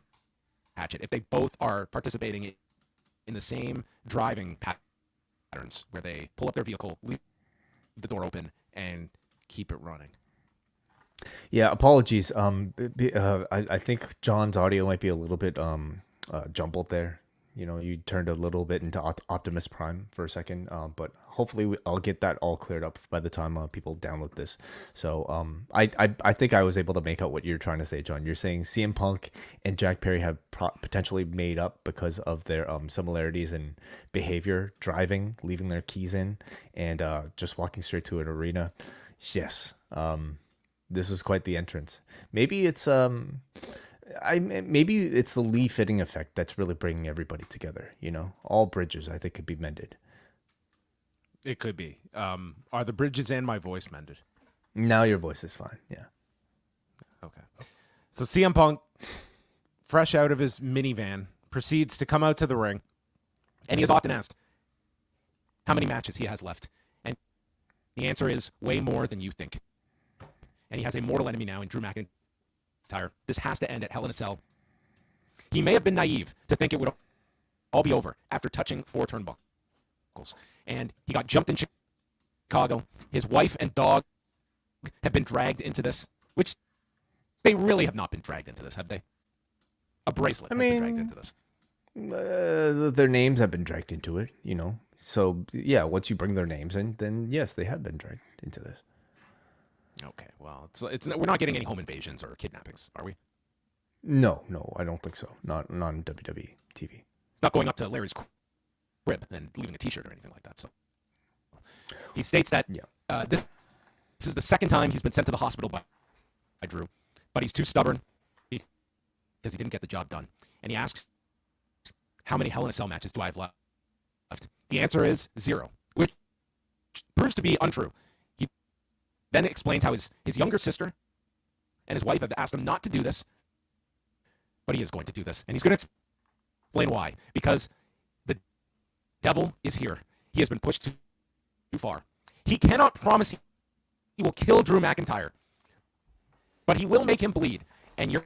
hatchet if they both are participating in the same driving patterns where they pull up their vehicle, leave the door open, and keep it running. Yeah, apologies. I think John's audio might be a little bit jumbled there. You know, you turned a little bit into Optimus Prime for a second, but hopefully I'll get that all cleared up by the time people download this. So I think I was able to make out what you're trying to say, John. You're saying CM Punk and Jack Perry have potentially made up because of their similarities in behavior, driving, leaving their keys in, and just walking straight to an arena. Yes, this was quite the entrance. Maybe it's maybe it's the Lee Fitting effect that's really bringing everybody together. You know, all bridges I think could be mended. It could be. Are the bridges and my voice mended? Now your voice is fine. Yeah. Okay. So CM Punk, fresh out of his minivan, proceeds to come out to the ring, and he is often asked how many matches he has left, and the answer is way more than you think. And he has a mortal enemy now in Drew McIntyre. This has to end at Hell in a Cell. He may have been naive to think it would all be over after touching 4 turnbuckles. And he got jumped in Chicago. His wife and dog have been dragged into this, which they really have not been dragged into this, have they? A bracelet has been dragged into this. Their names have been dragged into it, you know. So, yeah, once you bring their names in, then yes, they have been dragged into this. Okay, well, it's we're not getting any home invasions or kidnappings, are we? No, I don't think so. Not on WWE TV. It's not going up to Larry's crib and leaving a T-shirt or anything like that. So he states that this is the second time he's been sent to the hospital by Drew, but he's too stubborn because he didn't get the job done. And he asks, how many Hell in a Cell matches do I have left? The answer is 0, which proves to be untrue. He then explains how his younger sister and his wife have asked him not to do this, but he is going to do this. And he's going to explain why. Because the devil is here. He has been pushed too far. He cannot promise he will kill Drew McIntyre, but he will make him bleed. And you're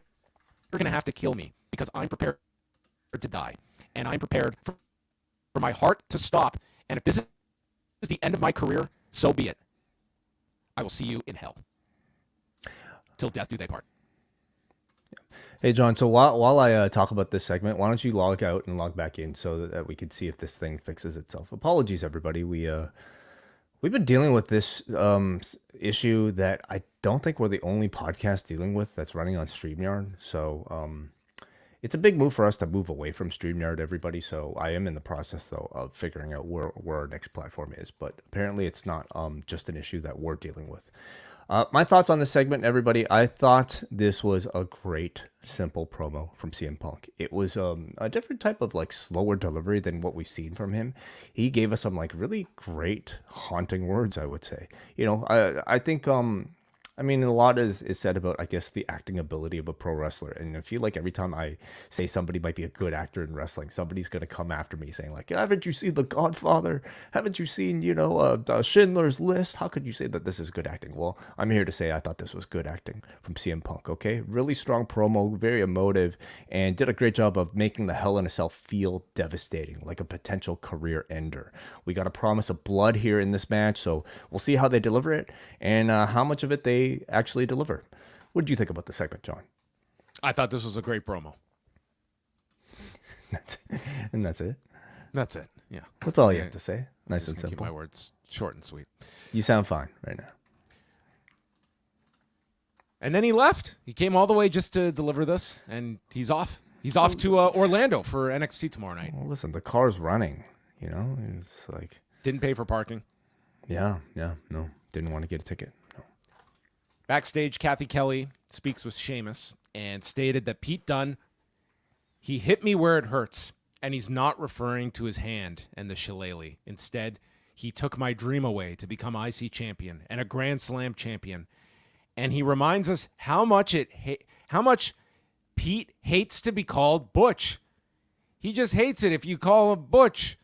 going to have to kill me because I'm prepared to die. And I'm prepared for my heart to stop. And if this is the end of my career, so be it. I will see you in hell. Till death do they part. Hey, John, so while I talk about this segment, why don't you log out and log back in so that we can see if this thing fixes itself. Apologies, everybody. We've been dealing with this issue that I don't think we're the only podcast dealing with that's running on StreamYard. So it's a big move for us to move away from StreamYard, everybody. So I am in the process, though, of figuring out where our next platform is. But apparently it's not just an issue that we're dealing with. My thoughts on this segment, everybody. I thought this was a great, simple promo from CM Punk. It was a different type of like slower delivery than what we've seen from him. He gave us some like really great, haunting words, I would say. You know, I think I mean, a lot is said about, I guess, the acting ability of a pro wrestler. And I feel like every time I say somebody might be a good actor in wrestling, somebody's going to come after me saying, like, haven't you seen The Godfather? Haven't you seen, Schindler's List? How could you say that this is good acting? Well, I'm here to say I thought this was good acting from CM Punk, okay? Really strong promo, very emotive, and did a great job of making the Hell in a Cell feel devastating, like a potential career ender. We got a promise of blood here in this match, so we'll see how they deliver it and how much of it they actually deliver. What did you think about the segment, John? I thought this was a great promo. That's it. That's it. Yeah. That's all you have to say. Nice and simple. simple. Keep my words short and sweet. You sound fine right now. And then he left. He came all the way just to deliver this, and he's off. He's off to Orlando for NXT tomorrow night. Well, listen, the car's running. You know, it's like didn't pay for parking. Yeah, no, didn't want to get a ticket. No. Backstage, Kathy Kelly speaks with Sheamus and stated that Pete Dunne, he hit me where it hurts, and he's not referring to his hand and the shillelagh. Instead, he took my dream away to become IC champion and a Grand Slam champion. And he reminds us how much Pete hates to be called Butch. He just hates it if you call him Butch.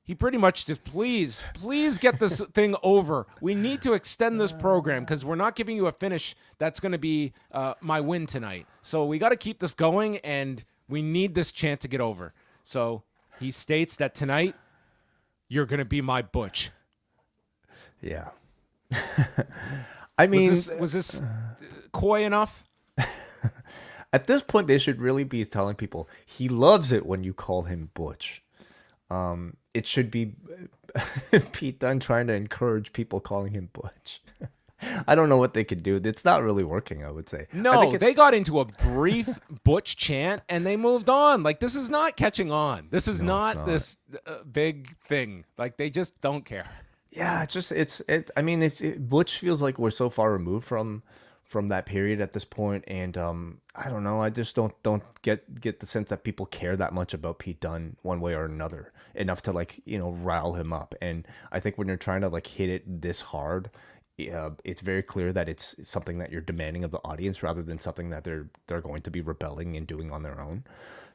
He pretty much just, please get this thing over. We need to extend this program because we're not giving you a finish that's going to be my win tonight. So we got to keep this going, and we need this chant to get over. So he states that tonight, you're going to be my Butch. Yeah. I mean, was this coy enough? At this point, they should really be telling people he loves it when you call him Butch. It should be Pete Dunne trying to encourage people calling him Butch. I don't know what they could do. It's not really working, I would say. No, they got into a brief Butch chant and they moved on. Like, this is not catching on. This is not this big thing. Like, they just don't care. Yeah, I mean, Butch feels like we're so far removed from that period at this point, and I don't know. I just don't get the sense that people care that much about Pete Dunne one way or another enough to like rile him up. And I think when you're trying to like hit it this hard, it's very clear that it's something that you're demanding of the audience rather than something that they're going to be rebelling and doing on their own.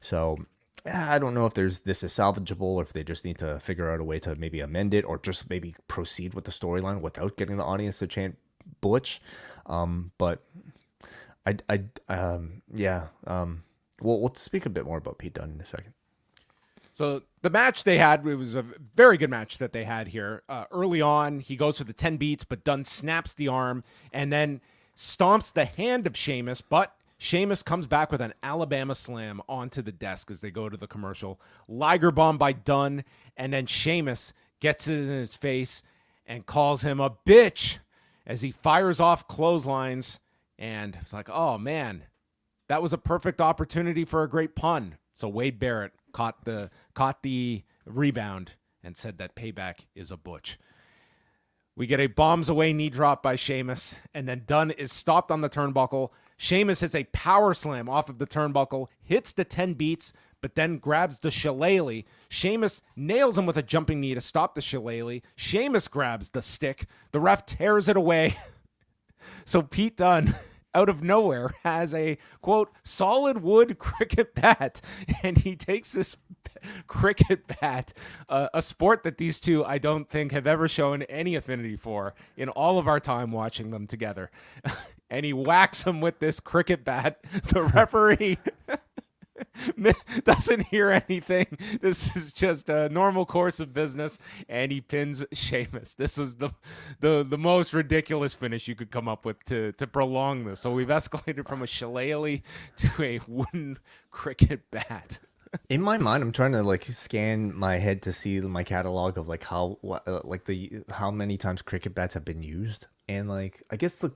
So I don't know if this is salvageable or if they just need to figure out a way to maybe amend it or just maybe proceed with the storyline without getting the audience to chant Butch. But we'll speak a bit more about Pete Dunne in a second. So the match they had, it was a very good match that they had here. Early on, he goes for the 10 beats, but Dunne snaps the arm and then stomps the hand of Sheamus, but Sheamus comes back with an Alabama slam onto the desk as they go to the commercial. Liger bomb by Dunne, and then Sheamus gets it in his face and calls him a bitch as he fires off clotheslines. And it's like, oh, man, that was a perfect opportunity for a great pun. So Wade Barrett caught the rebound and said that payback is a Butch. We get a bombs away knee drop by Sheamus, and then Dunne is stopped on the turnbuckle. Sheamus hits a power slam off of the turnbuckle, hits the 10 beats, but then grabs the shillelagh. Sheamus nails him with a jumping knee to stop the shillelagh. Sheamus grabs the stick. The ref tears it away. So Pete Dunne, out of nowhere, has a, quote, solid wood cricket bat. And he takes this cricket bat, a sport that these two, I don't think, have ever shown any affinity for in all of our time watching them together. And he whacks him with this cricket bat. The referee doesn't hear anything. This is just a normal course of business, and he pins Sheamus. This was the most ridiculous finish you could come up with to prolong this. So we've escalated from a shillelagh to a wooden cricket bat. In my mind, I'm trying to like scan my head to see my catalog of like how many times cricket bats have been used. And like, I guess the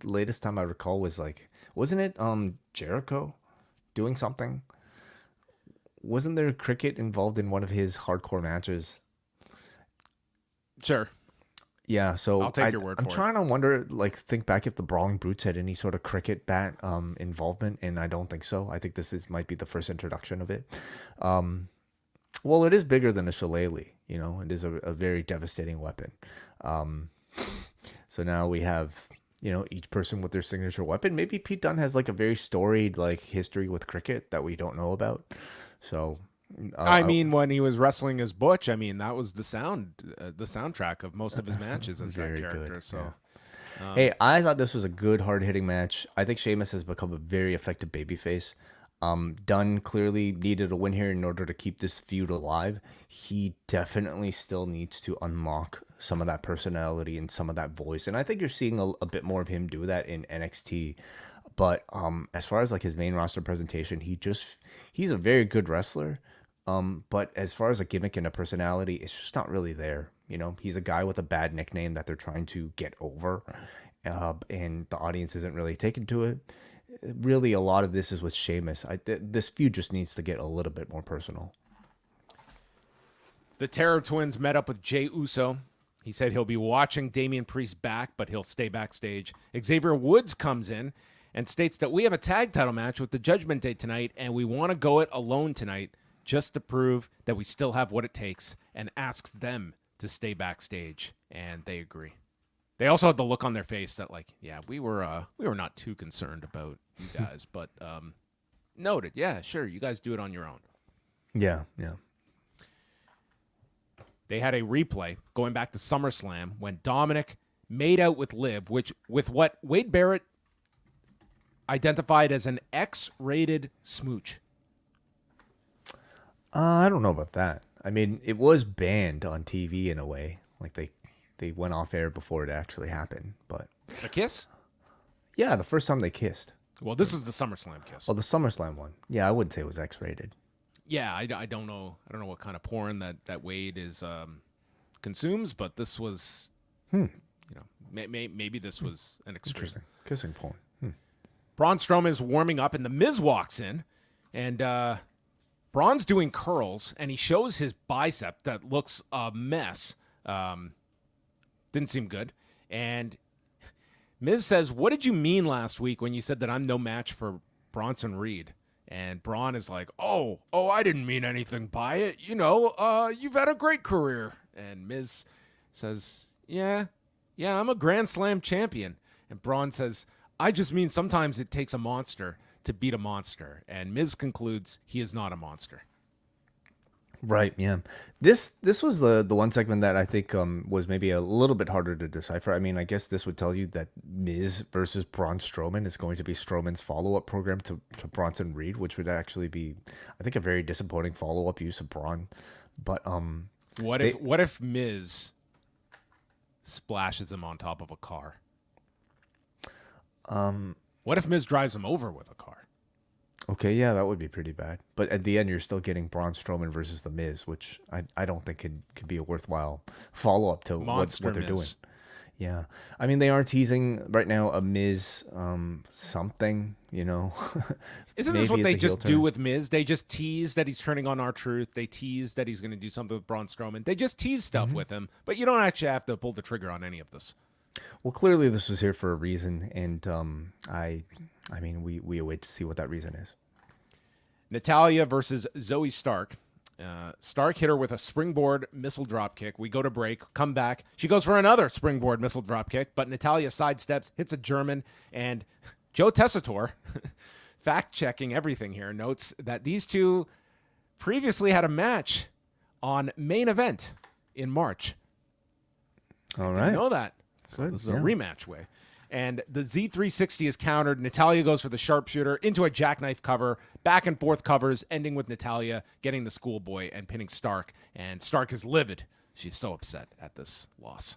latest time I recall was like, wasn't it Jericho doing something? Wasn't there cricket involved in one of his hardcore matches? Sure. Yeah, so I'll take your word for it. I'm trying to wonder, like, think back if the Brawling Brutes had any sort of cricket bat involvement, and I don't think so. I think this might be the first introduction of it. Well, it is bigger than a shillelagh, It is a very devastating weapon. So now we have, each person with their signature weapon. Maybe Pete Dunne has like a very storied like history with cricket that we don't know about. So, I mean, when he was wrestling as Butch, that was the soundtrack of most of his matches as that character. Good. So, yeah. Hey, I thought this was a good, hard-hitting match. I think Sheamus has become a very effective babyface. Dunne clearly needed a win here in order to keep this feud alive. He definitely still needs to unlock some of that personality and some of that voice, and I think you're seeing a bit more of him do that in NXT. But as far as like his main roster presentation, he's a very good wrestler. But as far as a gimmick and a personality, it's just not really there. He's a guy with a bad nickname that they're trying to get over, and the audience isn't really taken to it. Really, a lot of this is with Sheamus. This feud just needs to get a little bit more personal. The Terror Twins met up with Jey Uso. He said he'll be watching Damian Priest back, but he'll stay backstage. Xavier Woods comes in and states that we have a tag title match with the Judgment Day tonight, and we want to go it alone tonight just to prove that we still have what it takes, and asks them to stay backstage, and they agree. They also had the look on their face that, like, yeah, we were not too concerned about you guys, but noted. Yeah, sure, you guys do it on your own. Yeah. They had a replay going back to SummerSlam when Dominik made out with Liv, with what Wade Barrett identified as an X-rated smooch. I don't know about that. It was banned on TV in a way. Like they went off air before it actually happened. But a kiss? Yeah, the first time they kissed. Well, this is the SummerSlam kiss. Oh, the SummerSlam one. Yeah, I wouldn't say it was X-rated. Yeah, I don't know. I don't know what kind of porn that Wade is consumes, but this was, maybe this was an extreme. Interesting. Kissing porn. Braun Strowman is warming up, and the Miz walks in, and Braun's doing curls, and he shows his bicep that looks a mess. Didn't seem good. And Miz says, "What did you mean last week when you said that I'm no match for Bronson Reed?" And Braun is like, oh, I didn't mean anything by it. You've had a great career. And Miz says, yeah, I'm a Grand Slam champion. And Braun says, I just mean sometimes it takes a monster to beat a monster. And Miz concludes he is not a monster. Right, yeah. This was the one segment that I think was maybe a little bit harder to decipher. I mean, I guess this would tell you that Miz versus Braun Strowman is going to be Strowman's follow-up program to Bronson Reed, which would actually be, I think, a very disappointing follow-up use of Braun. But what if Miz splashes him on top of a car? What if Miz drives him over with a car? Okay, yeah, that would be pretty bad. But at the end, you're still getting Braun Strowman versus The Miz, which I don't think could be a worthwhile follow-up to what they're doing. Yeah. I mean, they are teasing right now a Miz something, Isn't this what they just do with Miz? They just tease that he's turning on R-Truth. They tease that he's going to do something with Braun Strowman. They just tease stuff with him, but you don't actually have to pull the trigger on any of this. Well, clearly this was here for a reason, and I mean, we await to see what that reason is. Natalya versus Zoey Stark. Stark hit her with a springboard missile drop kick. We go to break, come back. She goes for another springboard missile drop kick, but Natalya sidesteps, hits a German, and Joe Tessitore, fact-checking everything here, notes that these two previously had a match on Main Event in March. All right. I know that. So this is a rematch way. And the Z360 is countered. Natalya goes for the sharpshooter into a jackknife cover, back and forth covers, ending with Natalya getting the schoolboy and pinning Stark. And Stark is livid. She's so upset at this loss.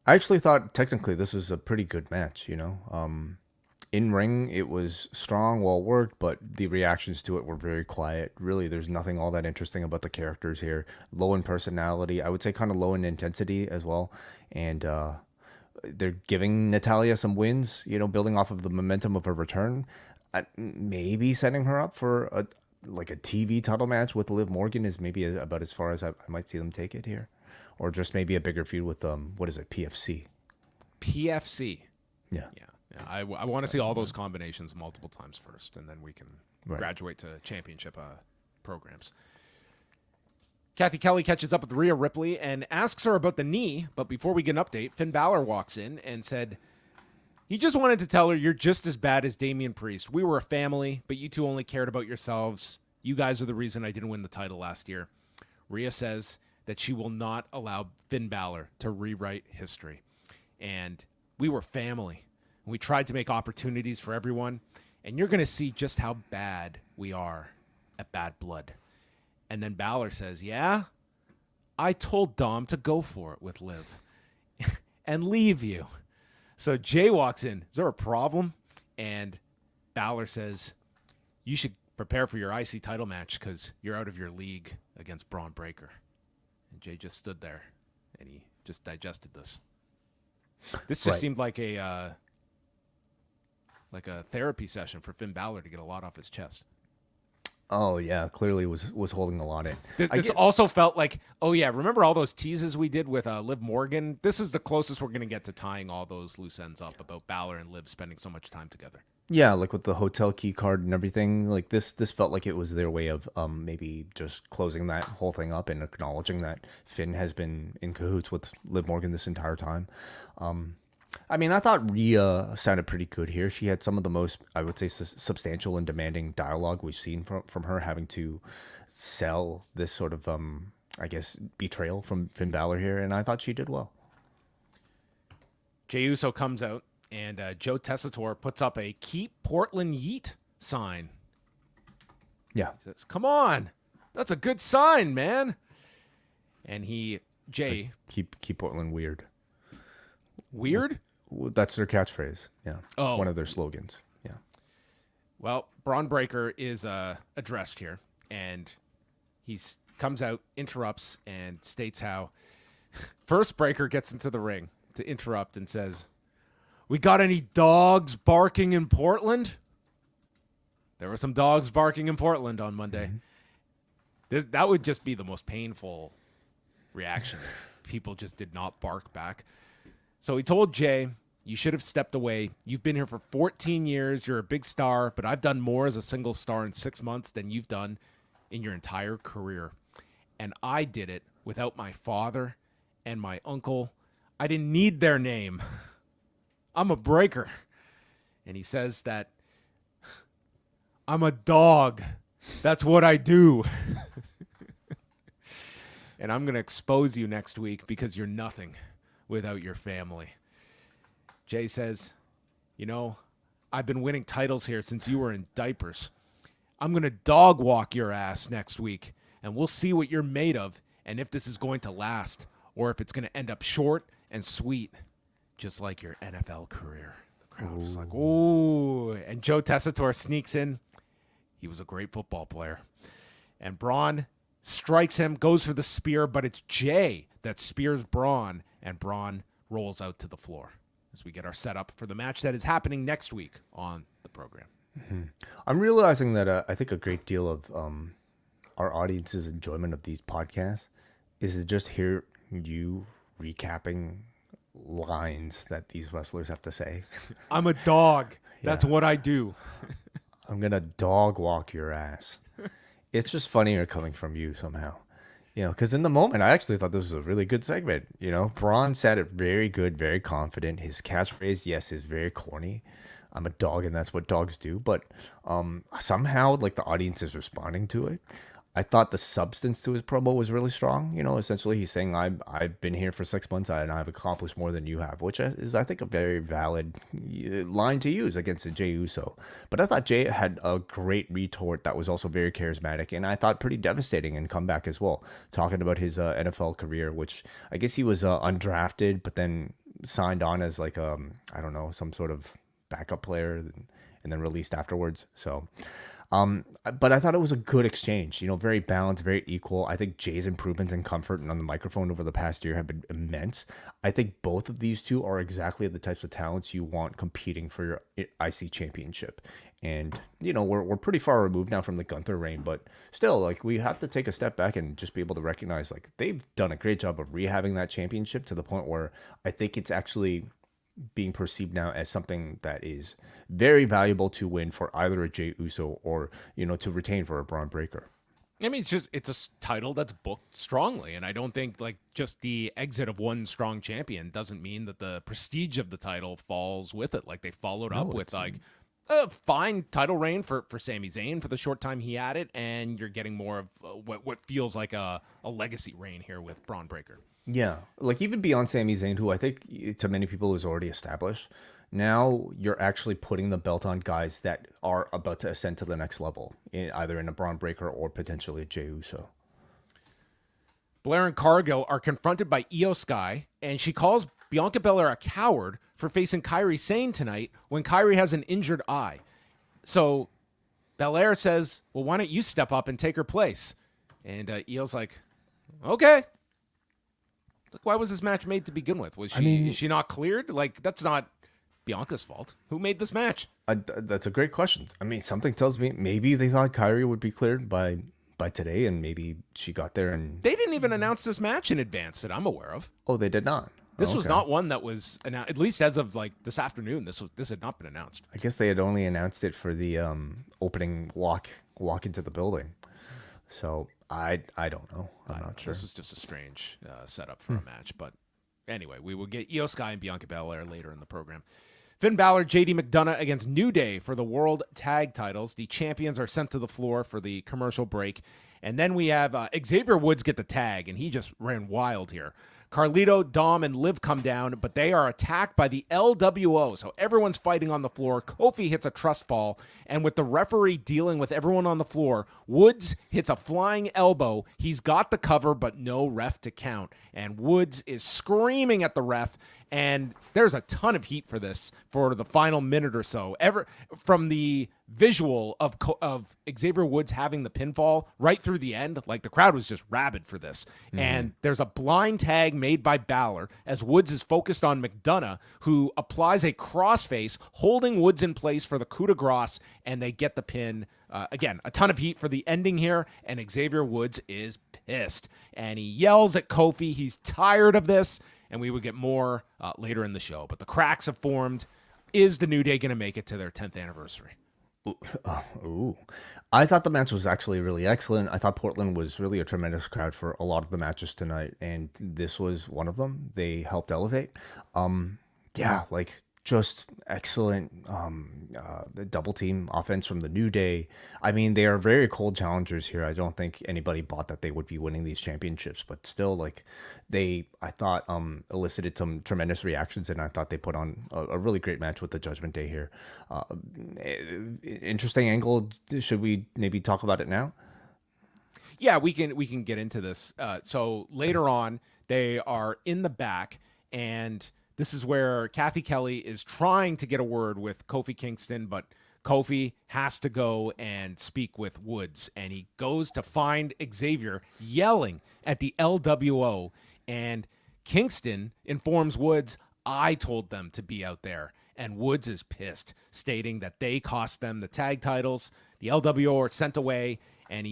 I actually thought technically this was a pretty good match, In ring, it was strong, well worked, but the reactions to it were very quiet. Really, there's nothing all that interesting about the characters here. Low in personality. I would say kind of low in intensity as well. And they're giving Natalya some wins, building off of the momentum of her return. Maybe setting her up for a TV title match with Liv Morgan is maybe about as far as I might see them take it here. Or just maybe a bigger feud with, PFC? PFC. Yeah. I want to see all those combinations multiple times first, and then we can graduate to championship programs. Kathy Kelly catches up with Rhea Ripley and asks her about the knee, but before we get an update, Finn Balor walks in and said, he just wanted to tell her, you're just as bad as Damian Priest. We were a family, but you two only cared about yourselves. You guys are the reason I didn't win the title last year. Rhea says that she will not allow Finn Balor to rewrite history. And we were family. We tried to make opportunities for everyone, and you're going to see just how bad we are at Bad Blood. And then Balor says, yeah, I told Dom to go for it with Liv and leave you. So Jay walks in. Is there a problem? And Balor says, you should prepare for your IC title match because you're out of your league against Braun Breaker. And Jay just stood there, and he just digested this. This just seemed like a therapy session for Finn Balor to get a lot off his chest. Oh yeah, clearly was holding a lot in. This also felt like, oh yeah, remember all those teases we did with Liv Morgan? This is the closest we're going to get to tying all those loose ends up about Balor and Liv spending so much time together. Yeah, like with the hotel key card and everything, like this felt like it was their way of maybe just closing that whole thing up and acknowledging that Finn has been in cahoots with Liv Morgan this entire time. I mean, I thought Rhea sounded pretty good here. She had some of the most, I would say, substantial and demanding dialogue we've seen from her, having to sell this sort of, I guess, betrayal from Finn Balor here, and I thought she did well. Jey Uso comes out, and Joe Tessitore puts up a Keep Portland Yeet sign. Yeah. He says, come on, that's a good sign, man. And Jay... Keep Portland weird. Weird? That's their catchphrase. Yeah. Oh. One of their slogans. Yeah. Well, Braun Breaker is addressed here, and he comes out, interrupts, and states how first Breaker gets into the ring to interrupt and says, "We got any dogs barking in Portland?" There were some dogs barking in Portland on Monday. That would just be the most painful reaction. People just did not bark back. So he told Jay, "You should have stepped away. You've been here for 14 years. You're a big star, but I've done more as a single star in 6 months than you've done in your entire career. And I did it without my father and my uncle. I didn't need their name. I'm a breaker." And he says that, "I'm a dog. That's what I do." "And I'm going to expose you next week because you're nothing without your family." Jay says, "You know, I've been winning titles here since you were in diapers. I'm going to dog walk your ass next week, and we'll see what you're made of and if this is going to last or if it's going to end up short and sweet, just like your NFL career." The crowd was like, "Ooh." And Joe Tessitore sneaks in. He was a great football player. And Braun strikes him, goes for the spear, but it's Jay that spears Braun, and Braun rolls out to the floor as we get our setup for the match that is happening next week on the program. I'm realizing that I think a great deal of our audience's enjoyment of these podcasts is to just hear you recapping lines that these wrestlers have to say. I'm a dog. That's what I do. I'm going to dog walk your ass. It's just funnier coming from you somehow. You know, because in the moment, I actually thought this was a really good segment. You know, Braun said it very good, very confident. His catchphrase, yes, is very corny. "I'm a dog, and that's what dogs do." But somehow, like, the audience is responding to it. I thought the substance to his promo was really strong. You know, essentially he's saying, I've been here for 6 months and I've accomplished more than you have, which is, I think, a very valid line to use against Jey Uso. But I thought Jay had a great retort that was also very charismatic, and I thought pretty devastating in comeback as well, talking about his NFL career, which I guess he was undrafted, but then signed on as like, I don't know, some sort of backup player and then released afterwards. So... but I thought it was a good exchange, you know, very balanced, very equal. I think Jay's improvements in comfort and on the microphone over the past year have been immense. I think both of these two are exactly the types of talents you want competing for your IC championship. And, you know, we're pretty far removed now from the Gunther reign, but still, like, we have to take a step back and just be able to recognize, like, they've done a great job of rehabbing that championship to the point where I think it's actually being perceived now as something that is very valuable to win for either a Jey Uso or, you know, to retain for a Braun Breaker. I mean, it's a title that's booked strongly, and I don't think, like, just the exit of one strong champion doesn't mean that the prestige of the title falls with it. Like, they followed up with, like, a fine title reign for Sami Zayn for the short time he had it, and you're getting more of what feels like a legacy reign here with Braun Breaker. Yeah, like, even beyond Sami Zayn, who I think to many people is already established, now you're actually putting the belt on guys that are about to ascend to the next level, either in a Braun Breaker or potentially a Jey Uso. Blair and Cargill are confronted by IYO SKY, and she calls Bianca Belair a coward for facing Kairi Sane tonight when Kairi has an injured eye. So Belair says, "Well, why don't you step up and take her place?" And IYO's like, "Okay." Like, why was this match made to begin with? Is she not cleared? Like, that's not Bianca's fault. Who made this match? That's a great question. I mean, something tells me maybe they thought Kairi would be cleared by today, and maybe she got there and... They didn't even announce this match in advance that I'm aware of. Oh, they did not? This was not one that was announced, at least as of, like, this afternoon. This had not been announced. I guess they had only announced it for the opening walk into the building. So... I don't know. I'm not sure. This was just a strange setup for a match. But anyway, we will get IYO SKY and Bianca Belair later in the program. Finn Balor, JD McDonagh against New Day for the World Tag Titles. The champions are sent to the floor for the commercial break. And then we have Xavier Woods get the tag, and he just ran wild here. Carlito, Dom, and Liv come down, but they are attacked by the LWO. So everyone's fighting on the floor. Kofi hits a trust fall, and with the referee dealing with everyone on the floor, Woods hits a flying elbow. He's got the cover, but no ref to count. And Woods is screaming at the ref, And there's a ton of heat for this for the final minute or so. From the visual of Xavier Woods having the pinfall right through the end, like the crowd was just rabid for this. And there's a blind tag made by Balor as Woods is focused on McDonagh, who applies a crossface, holding Woods in place for the coup de grace, and they get the pin. Again, a ton of heat for the ending here, and Xavier Woods is pissed. And he yells at Kofi. He's tired of this, and we would get more later in the show. But the cracks have formed. Is the New Day going to make it to their 10th anniversary? Ooh. I thought the match was actually really excellent. I thought Portland was really a tremendous crowd for a lot of the matches tonight, and this was one of them. They helped elevate. Just excellent double team offense from the New Day. I mean, they are very cold challengers here. I don't think anybody bought that they would be winning these championships, but still, I thought elicited some tremendous reactions, and I thought they put on a really great match with the Judgment Day here. Interesting angle. Should we maybe talk about it now? Yeah, we can get into this. So later on, they are in the back, and this is where Kathy Kelly is trying to get a word with Kofi Kingston, but Kofi has to go and speak with Woods, and he goes to find Xavier yelling at the LWO, and Kingston informs Woods, "I told them to be out there," and Woods is pissed, stating that they cost them the tag titles. The LWO are sent away, and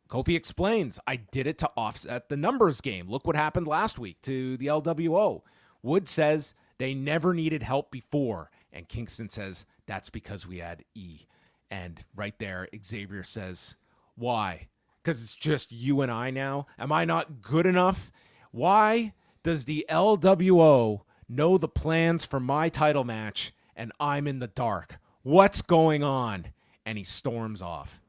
Kofi explains, "I did it to offset the numbers game. Look what happened last week to the LWO." Woods says they never needed help before, and Kingston says that's because we had E. And right there, Xavier says, "Why? Because it's just you and I now? Am I not good enough? Why does the LWO know the plans for my title match and I'm in the dark? What's going on?" And he storms off.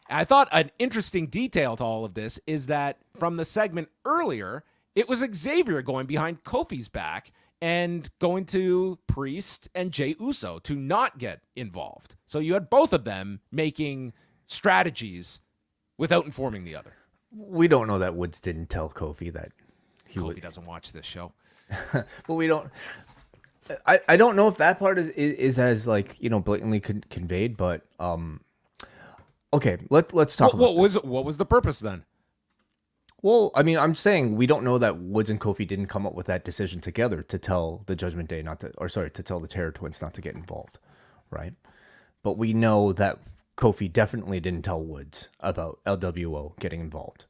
I thought an interesting detail to all of this is that from the segment earlier, it was Xavier going behind Kofi's back and going to Priest and Jey Uso to not get involved. So you had both of them making strategies without informing the other. We don't know that Woods didn't tell Kofi that Kofi doesn't watch this show. But we don't. I don't know if that part is as blatantly conveyed. But okay, let's talk. What was the purpose then? Well, I mean, I'm saying we don't know that Woods and Kofi didn't come up with that decision together to tell the Judgment Day to tell the Terror Twins not to get involved, right? But we know that Kofi definitely didn't tell Woods about LWO getting involved.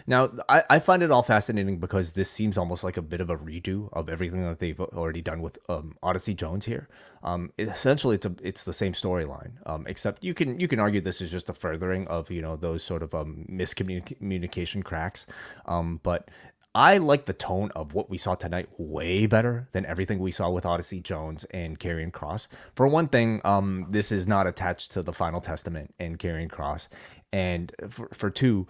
Now I find it all fascinating because this seems almost like a bit of a redo of everything that they've already done with Odyssey Jones here. Essentially, it's the same storyline, except you can argue this is just a furthering of those sort of miscommunication cracks. But I like the tone of what we saw tonight way better than everything we saw with Odyssey Jones and Karrion Kross. For one thing, this is not attached to the Final Testament and Karrion Kross. And for two,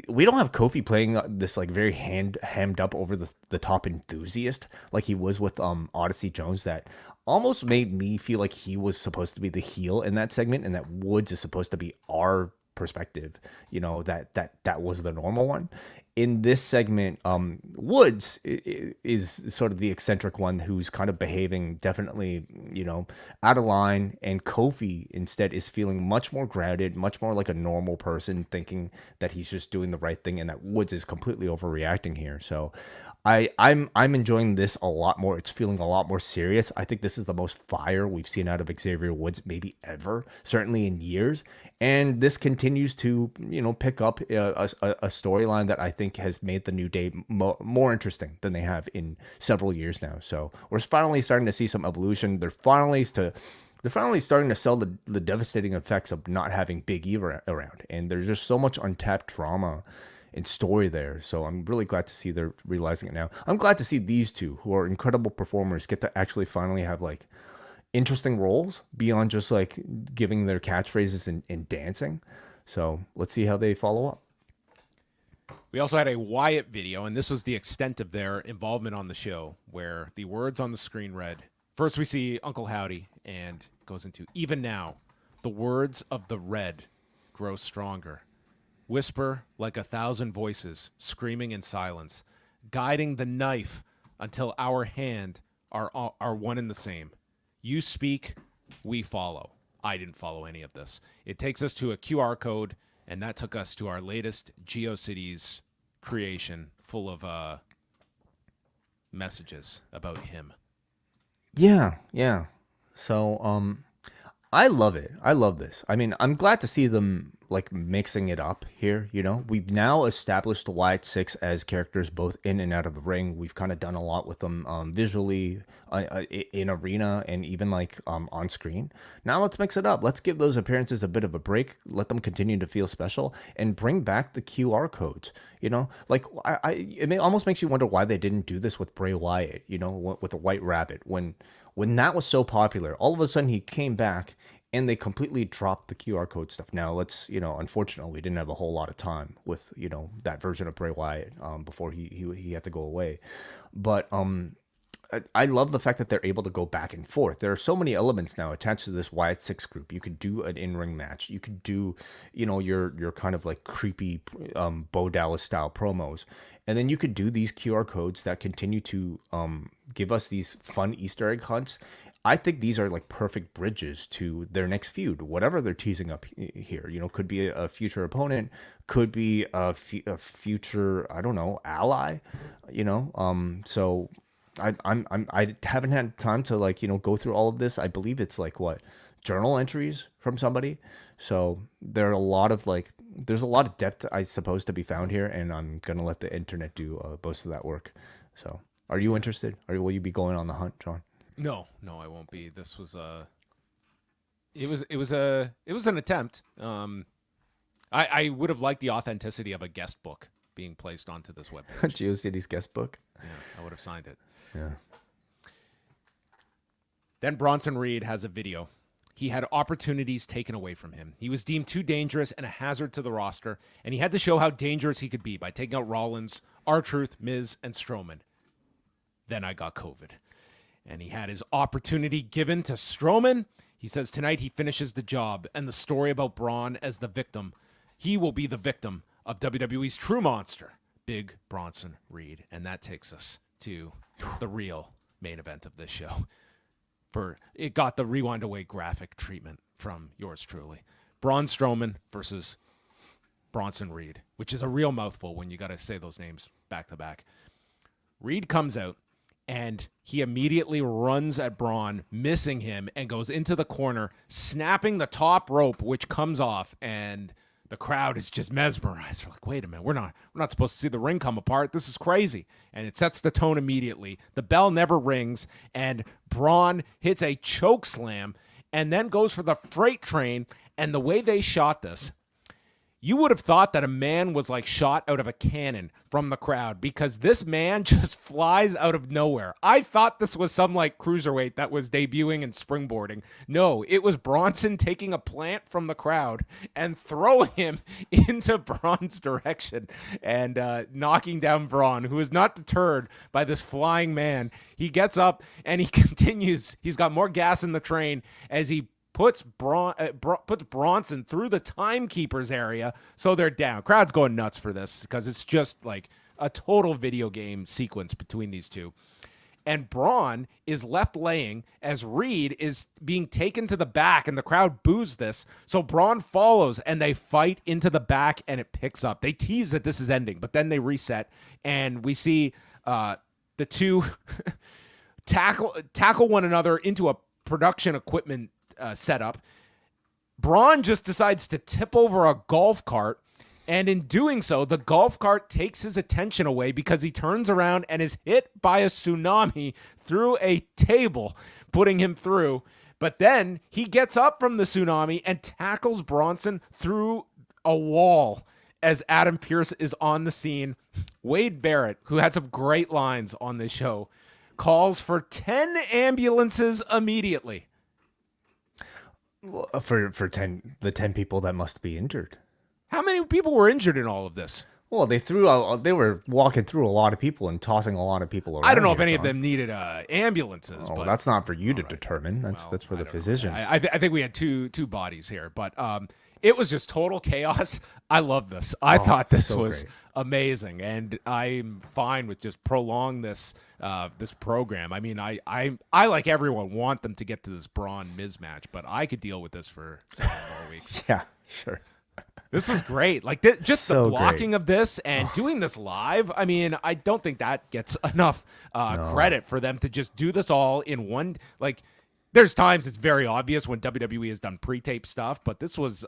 we don't have Kofi playing this very hammed up over the top enthusiast like he was with Odyssey Jones. That almost made me feel like he was supposed to be the heel in that segment, and that Woods is supposed to be our perspective. That was the normal one. In this segment, Woods is sort of the eccentric one who's kind of behaving definitely, out of line. And Kofi instead is feeling much more grounded, much more like a normal person, thinking that he's just doing the right thing and that Woods is completely overreacting here. So I'm enjoying this a lot more. It's feeling a lot more serious. I think this is the most fire we've seen out of Xavier Woods maybe ever, certainly in years. And this continues to, pick up a storyline that I think has made the New Day more interesting than they have in several years now. So we're finally starting to see some evolution. They're finally starting to sell the devastating effects of not having Big E around. And there's just so much untapped drama and story there. So I'm really glad to see they're realizing it now. I'm glad to see these two, who are incredible performers, get to actually finally have interesting roles beyond just giving their catchphrases and dancing. So let's see how they follow up. We also had a Wyatt video, and this was the extent of their involvement on the show, where the words on the screen read, first we see Uncle Howdy, and goes into, "Even now, the words of the red grow stronger. Whisper like 1,000 voices, screaming in silence, guiding the knife until our hand are one and the same. You speak, we follow. I didn't follow any of this. It takes us to a QR code, and that took us to our latest GeoCities creation full of messages about him. Yeah. So, I love it. I love this. I mean, I'm glad to see them like mixing it up here. You know, we've now established the Wyatt Sicks as characters both in and out of the ring. We've kind of done a lot with them visually in arena and even like on screen. Now let's mix it up. Let's give those appearances a bit of a break. Let them continue to feel special and bring back the QR codes. You know, like almost makes you wonder why they didn't do this with Bray Wyatt. You know, with the White Rabbit when that was so popular. All of a sudden he came back and they completely dropped the QR code stuff. Now let's, unfortunately we didn't have a whole lot of time with, that version of Bray Wyatt before he had to go away. But I love the fact that they're able to go back and forth. There are so many elements now attached to this Wyatt Sicks group. You could do an in-ring match. You could do, your kind of like creepy Bo Dallas style promos. And then you could do these QR codes that continue to give us these fun Easter egg hunts. I think these are like perfect bridges to their next feud, whatever they're teasing up here. Could be a future opponent, could be a future, I don't know, ally. So I haven't had time to go through all of this. I believe it's journal entries from somebody. So there are there's a lot of depth, I suppose, to be found here, and I'm gonna let the internet do most of that work. So, are you interested? Or will you be going on the hunt, John? No, I won't be. This was it was an attempt. I would have liked the authenticity of a guest book being placed onto this webpage. GeoCities guest book. Yeah, I would have signed it. Yeah. Then Bronson Reed has a video. He had opportunities taken away from him. He was deemed too dangerous and a hazard to the roster, and he had to show how dangerous he could be by taking out Rollins, R-Truth, Miz, and Strowman. Then I got COVID. And he had his opportunity given to Strowman. He says tonight he finishes the job, and the story about Braun as the victim. He will be the victim of WWE's true monster, Big Bronson Reed. And that takes us to the real main event of this show. It got the Rewind-A-Wai graphic treatment from yours truly. Braun Strowman versus Bronson Reed, which is a real mouthful when you got to say those names back to back. Reed comes out, and he immediately runs at Braun, missing him, and goes into the corner, snapping the top rope, which comes off, and the crowd is just mesmerized. They're like, wait a minute, we're not supposed to see the ring come apart. This is crazy. And it sets the tone immediately. The bell never rings, and Braun hits a choke slam and then goes for the freight train. And the way they shot this, you would have thought that a man was shot out of a cannon from the crowd, because this man just flies out of nowhere. I thought this was some cruiserweight that was debuting and springboarding. No, it was Bronson taking a plant from the crowd and throwing him into Braun's direction and knocking down Braun, who is not deterred by this flying man. He gets up and he continues. He's got more gas in the train as he puts Bronson through the timekeeper's area, so they're down. Crowd's going nuts for this because it's just a total video game sequence between these two. And Braun is left laying as Reed is being taken to the back, and the crowd boos this. So Braun follows, and they fight into the back, and it picks up. They tease that this is ending, but then they reset, and we see the two tackle one another into a production equipment setup. Braun just decides to tip over a golf cart, and in doing so, the golf cart takes his attention away because he turns around and is hit by a tsunami through a table, putting him through. But then he gets up from the tsunami and tackles Bronson through a wall as Adam Pearce is on the scene. Wade Barrett, who had some great lines on this show, calls for 10 ambulances immediately. For the 10 people that must be injured. How many people were injured in all of this? Well, they were walking through a lot of people and tossing a lot of people around. I don't know if any of them needed ambulances. Oh, but that's not for you to determine. That's for the physicians. I think we had two bodies here, but It was just total chaos. I love this. I thought this so was great. amazing, and I'm fine with just prolong this this program. I mean, I like everyone want them to get to this Braun Miz match, but I could deal with this for 7 more weeks. Yeah, sure. This is great. Like just So the blocking great. of this and doing this live. I mean, I don't think that gets enough credit for them to just do this all in one. Like, there's times it's very obvious when WWE has done pre-tape stuff, but this was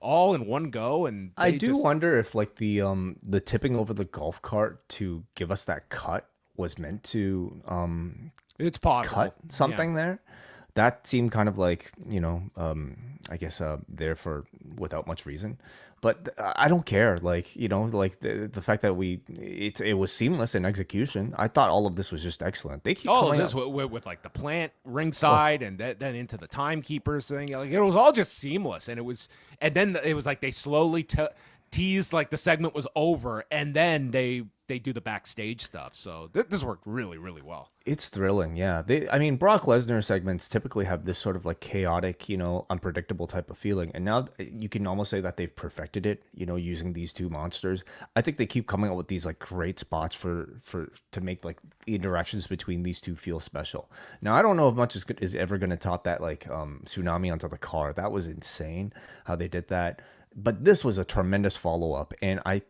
all in one go. And I do wonder if like the tipping over the golf cart to give us that cut was meant to it's possible cut something there. That seemed kind of like, I guess there for without much reason. But I don't care. Like, like the fact that it was seamless in execution. I thought all of this was just excellent. They keep all of coming this up. with like the plant ringside and then into the timekeepers thing. Like, it was all just seamless, and then it was like they slowly teased like the segment was over, and then they do the backstage stuff. So this worked really, really well. It's thrilling, yeah. I mean, Brock Lesnar segments typically have this sort of like chaotic, unpredictable type of feeling. And now you can almost say that they've perfected it, using these two monsters. I think they keep coming up with these like great spots to make like the interactions between these two feel special. Now, I don't know if much is ever going to top that like tsunami onto the car. That was insane how they did that. But this was a tremendous follow-up, and I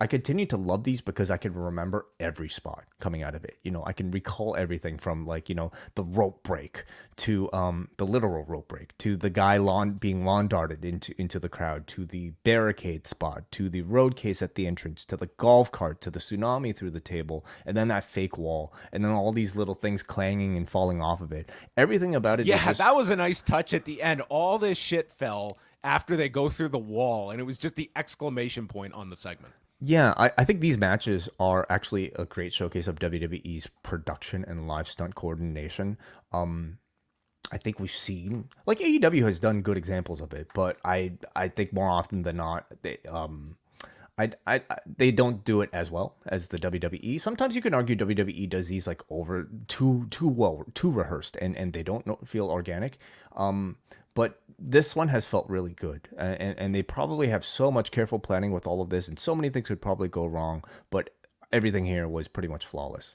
continue to love these because I can remember every spot coming out of it. I can recall everything from like, the rope break to the literal rope break to the guy being lawn darted into the crowd, to the barricade spot, to the road case at the entrance, to the golf cart, to the tsunami through the table, and then that fake wall, and then all these little things clanging and falling off of it. Everything about it. Yeah, that was a nice touch at the end. All this shit fell after they go through the wall, and it was just the exclamation point on the segment. Yeah, I think these matches are actually a great showcase of WWE's production and live stunt coordination. I think we've seen like AEW has done good examples of it, but I think more often than not they don't do it as well as the WWE. Sometimes you can argue WWE does these like over too rehearsed and they don't feel organic. But this one has felt really good, and they probably have so much careful planning with all of this, and so many things could probably go wrong, but everything here was pretty much flawless.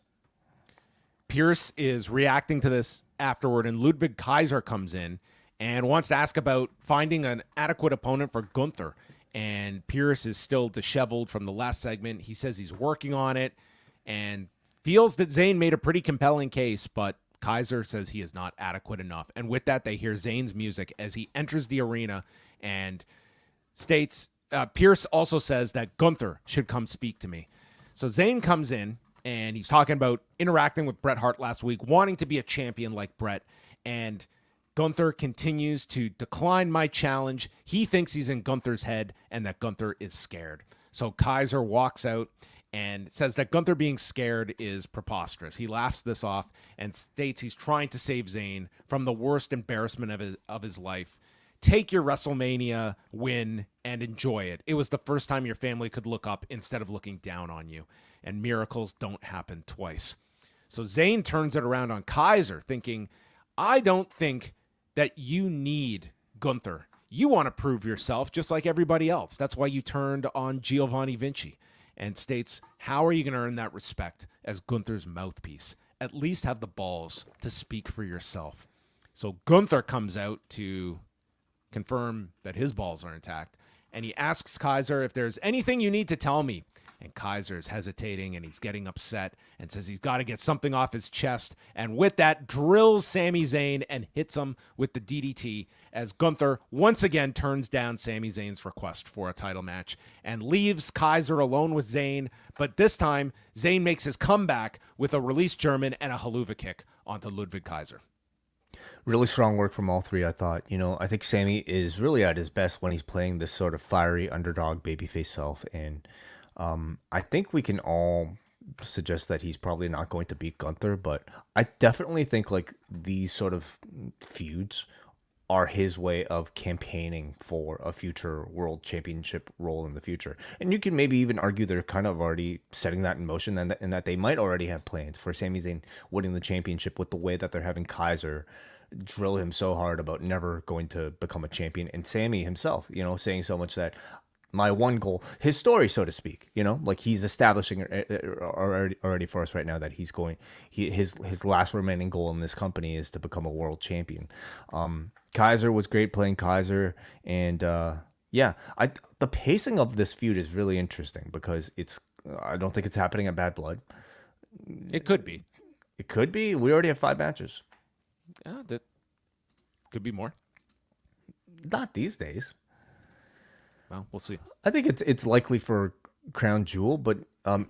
Pierce is reacting to this afterward, and Ludwig Kaiser comes in and wants to ask about finding an adequate opponent for Gunther. And Pierce is still disheveled from the last segment. He says he's working on it and feels that Zayn made a pretty compelling case, but Kaiser says he is not adequate enough. And with that, they hear Zayn's music as he enters the arena and states, Pierce also says that Gunther should come speak to me. So Zayn comes in and he's talking about interacting with Bret Hart last week, wanting to be a champion like Bret. And Gunther continues to decline my challenge. He thinks he's in Gunther's head and that Gunther is scared. So Kaiser walks out and says that Gunther being scared is preposterous. He laughs this off and states he's trying to save Zayn from the worst embarrassment of his life. Take your WrestleMania win and enjoy it. It was the first time your family could look up instead of looking down on you. And miracles don't happen twice. So Zayn turns it around on Kaiser, thinking, I don't think that you need Gunther. You want to prove yourself just like everybody else. That's why you turned on Giovanni Vinci. And states, how are you going to earn that respect as Gunther's mouthpiece? At least have the balls to speak for yourself. So Gunther comes out to confirm that his balls are intact. And he asks Kaiser if there's anything you need to tell me. And Kaiser's hesitating and he's getting upset and says he's got to get something off his chest. And with that, drills Sami Zayn and hits him with the DDT as Gunther once again turns down Sami Zayn's request for a title match and leaves Kaiser alone with Zayn. But this time, Zayn makes his comeback with a release German and a haluva kick onto Ludwig Kaiser. Really strong work from all three, I thought. I think Sami is really at his best when he's playing this sort of fiery underdog babyface self. And I think we can all suggest that he's probably not going to beat Gunther, but I definitely think like these sort of feuds are his way of campaigning for a future world championship role in the future. And you can maybe even argue they're kind of already setting that in motion and that they might already have plans for Sami Zayn winning the championship with the way that they're having Kaiser drill him so hard about never going to become a champion. And Sami himself, saying so much that my one goal, his story, so to speak, like he's establishing already for us right now that his last remaining goal in this company is to become a world champion. Kaiser was great playing Kaiser, and the pacing of this feud is really interesting because I don't think it's happening at Bad Blood. It could be. It could be. We already have 5 matches. Yeah, that could be more. Not these days. Well, we'll see. I think it's likely for Crown Jewel, but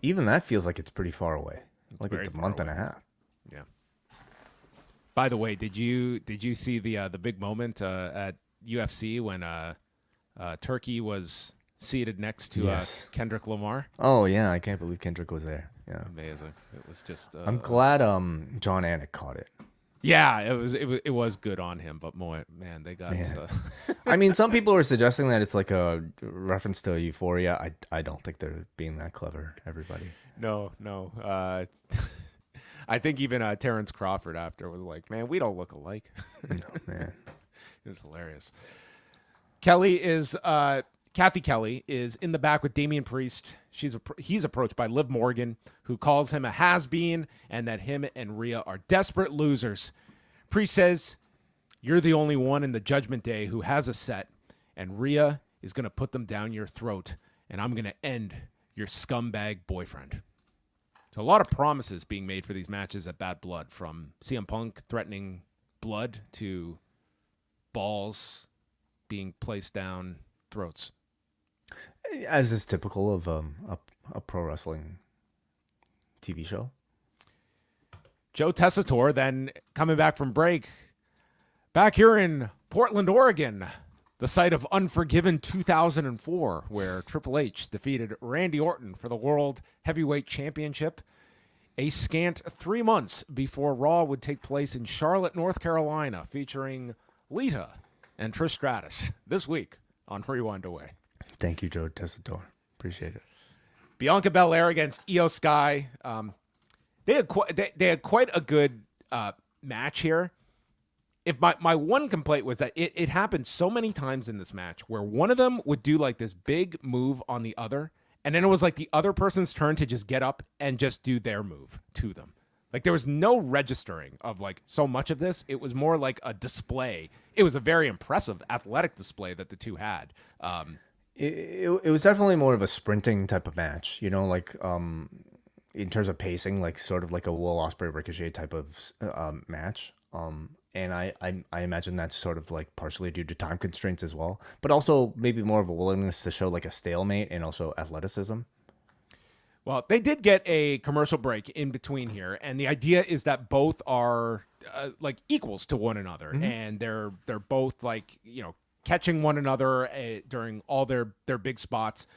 even that feels like it's pretty far away. Like it's a month and a half. Yeah. By the way, did you see the big moment at UFC when Turkey was seated next to Kendrick Lamar? Oh yeah, I can't believe Kendrick was there. Yeah, amazing. It was just. I'm glad John Anik caught it. Yeah, it was good on him, but man, they got. I mean, some people are suggesting that it's like a reference to Euphoria. I don't think they're being that clever. Everybody. No. I think even Terrence Crawford after was like, "Man, we don't look alike." No, man, it was hilarious. Kathy Kelly is in the back with Damian Priest. He's approached by Liv Morgan, who calls him a has-been and that him and Rhea are desperate losers. Priest says, "You're the only one in the Judgment Day who has a set, and Rhea is going to put them down your throat, and I'm going to end your scumbag boyfriend." So a lot of promises being made for these matches at Bad Blood, from CM Punk threatening blood to balls being placed down throats. As is typical of a pro wrestling TV show. Joe Tessitore then coming back from break, back here in Portland, Oregon, the site of Unforgiven 2004, where Triple H defeated Randy Orton for the World Heavyweight Championship, a scant 3 months before Raw would take place in Charlotte, North Carolina, featuring Lita and Trish Stratus this week on Rewind-A-Wai. Thank you, Joe Tessitore. Appreciate it. Bianca Belair against IYO SKY. They had quite a good match here. If my one complaint was that it happened so many times in this match where one of them would do like this big move on the other, and then it was like the other person's turn to just get up and just do their move to them. Like there was no registering of like so much of this. It was more like a display. It was a very impressive athletic display that the two had. It was definitely more of a sprinting type of match, like in terms of pacing, like sort of like a Will Ospreay Ricochet type of match. And I imagine that's sort of like partially due to time constraints as well, but also maybe more of a willingness to show like a stalemate and also athleticism. Well, they did get a commercial break in between here, and the idea is that both are like equals to one another, and they're both like catching one another during all their big spots.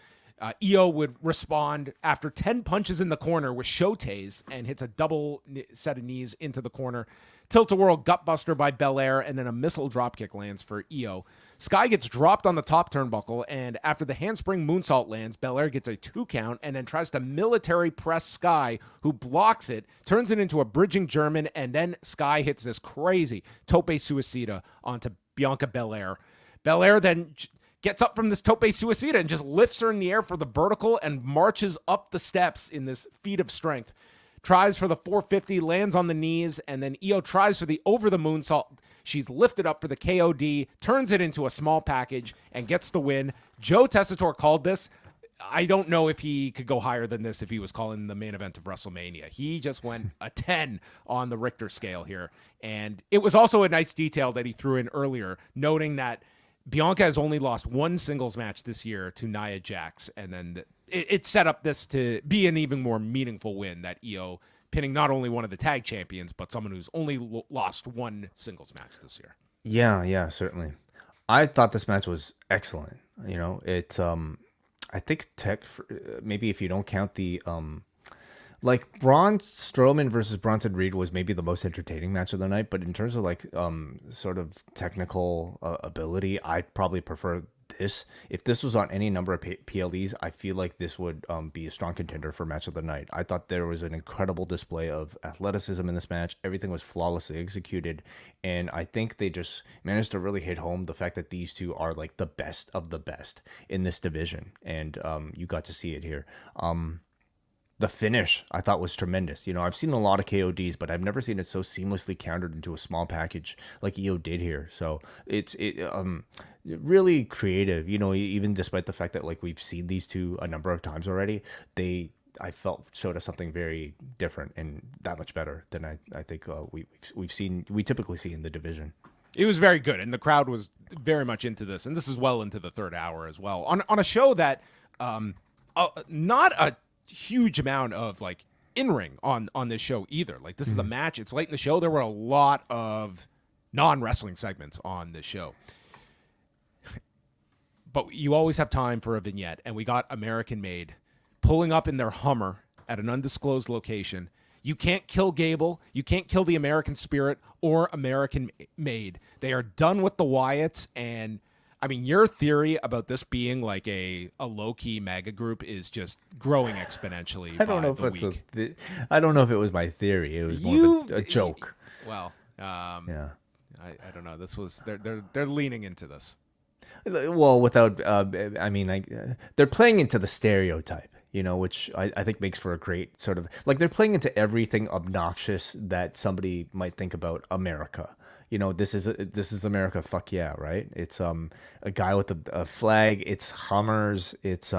IYO would respond after 10 punches in the corner with shotes and hits a double set of knees into the corner. Tilt-a-whirl gutbuster by Belair, and then a missile dropkick lands for IYO. Sky gets dropped on the top turnbuckle, and after the handspring moonsault lands, Belair gets a 2 count and then tries to military press Sky, who blocks it, turns it into a bridging German, and then Sky hits this crazy tope suicida onto Bianca Belair. Belair then gets up from this tope suicida and just lifts her in the air for the vertical and marches up the steps in this feat of strength. Tries for the 450, lands on the knees, and then IYO tries for the over the moonsault. She's lifted up for the KOD, turns it into a small package, and gets the win. Joe Tessitore called this. I don't know if he could go higher than this if he was calling the main event of WrestleMania. He just went a 10 on the Richter scale here. And it was also a nice detail that he threw in earlier, noting that Bianca has only lost one singles match this year to Nia Jax, and then it set up this to be an even more meaningful win, that IYO pinning not only one of the tag champions, but someone who's only lost one singles match this year. Yeah, certainly. I thought this match was excellent. I think maybe if you don't count the like Braun Strowman versus Bronson Reed was maybe the most entertaining match of the night, but in terms of like sort of technical ability, I'd probably prefer this, if this was on any number of PLEs, I feel like this would be a strong contender for match of the night. I thought there was an incredible display of athleticism in this match. Everything was flawlessly executed, and I think they just managed to really hit home the fact that these two are like the best of the best in this division, and you got to see it here. The finish I thought was tremendous. I've seen a lot of KODs, but I've never seen it so seamlessly countered into a small package like EO did here. So it's really creative. Even despite the fact that like we've seen these two a number of times already, I felt showed us something very different and that much better than I think we typically see in the division. It was very good, and the crowd was very much into this, and this is well into the third hour as well on a show that not a huge amount of like in-ring on this show either. Like this is a match, it's late in the show. There were a lot of non-wrestling segments on this show, but you always have time for a vignette, and we got American Made pulling up in their Hummer at an undisclosed location. You can't kill Gable, you can't kill the American Spirit or American Made. They are done with the Wyatts, and I mean, your theory about this being like a low-key mega group is just growing exponentially. I don't know if I don't know if it was my theory. It was more of a joke. Well, yeah. I don't know. This was they're leaning into this. Well, without they're playing into the stereotype, which I think makes for a great sort of like they're playing into everything obnoxious that somebody might think about America. This is America. Fuck yeah, right? It's a guy with a flag. It's Hummers. It's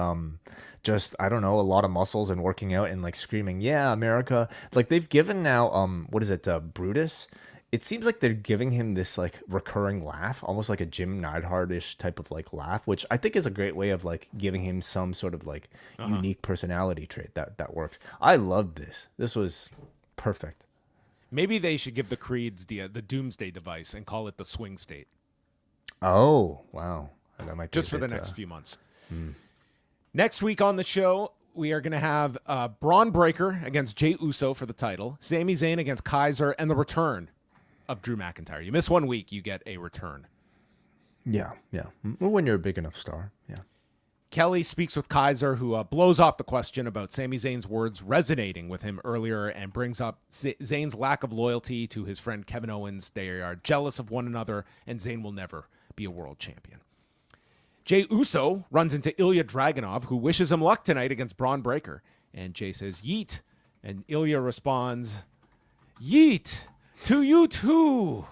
just I don't know, a lot of muscles and working out and like screaming, yeah, America. Like they've given now what is it, Brutus? It seems like they're giving him this like recurring laugh, almost like a Jim Neidhart-ish type of like laugh, which I think is a great way of like giving him some sort of like unique personality trait that works. I loved this. This was perfect. Maybe they should give the Creeds the Doomsday device and call it the Swing State. Oh, wow. That might be just for the next few months. Next week on the show, we are going to have Braun Breaker against Jey Uso for the title, Sami Zayn against Kaiser, and the return of Drew McIntyre. You miss 1 week, you get a return. Yeah. Well, when you're a big enough star, yeah. Kelly speaks with Kaiser, who blows off the question about Sami Zayn's words resonating with him earlier and brings up Zayn's lack of loyalty to his friend Kevin Owens. They are jealous of one another, and Zayn will never be a world champion. Jey Uso runs into Ilya Dragunov, who wishes him luck tonight against Braun Breaker. And Jey says, yeet. And Ilya responds, yeet to you too.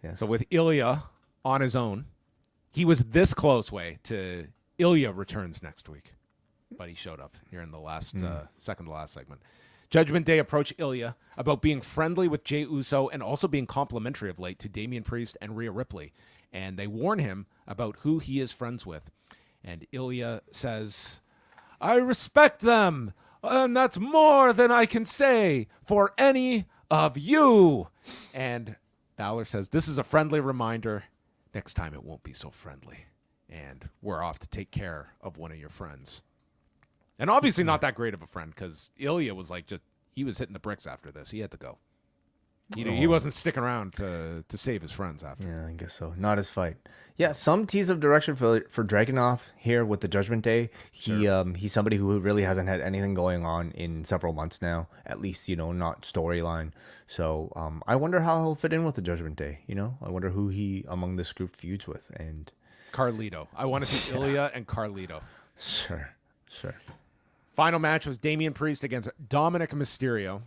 Yes. So with Ilya on his own, he was this close way to Ilya returns next week, but he showed up here in the last second to last segment. Judgment Day approached Ilya about being friendly with Jey Uso and also being complimentary of late to Damian Priest and Rhea Ripley, and they warn him about who he is friends with. And Ilya says, I respect them, and that's more than I can say for any of you. And Balor says, this is a friendly reminder. Next time it won't be so friendly. And we're off to take care of one of your friends. And obviously not that great of a friend, because Ilya was like he was hitting the bricks after this. He had to go. He wasn't sticking around to save his friends after. Yeah, I guess so. Not his fight. Yeah, some tease of direction for Dragunov here with the Judgment Day. He's somebody who really hasn't had anything going on in several months now, at least, not storyline. So I wonder how he'll fit in with the Judgment Day. I wonder who he among this group feuds with. And Carlito. I want to see Ilya and Carlito. Sure. Final match was Damian Priest against Dominik Mysterio.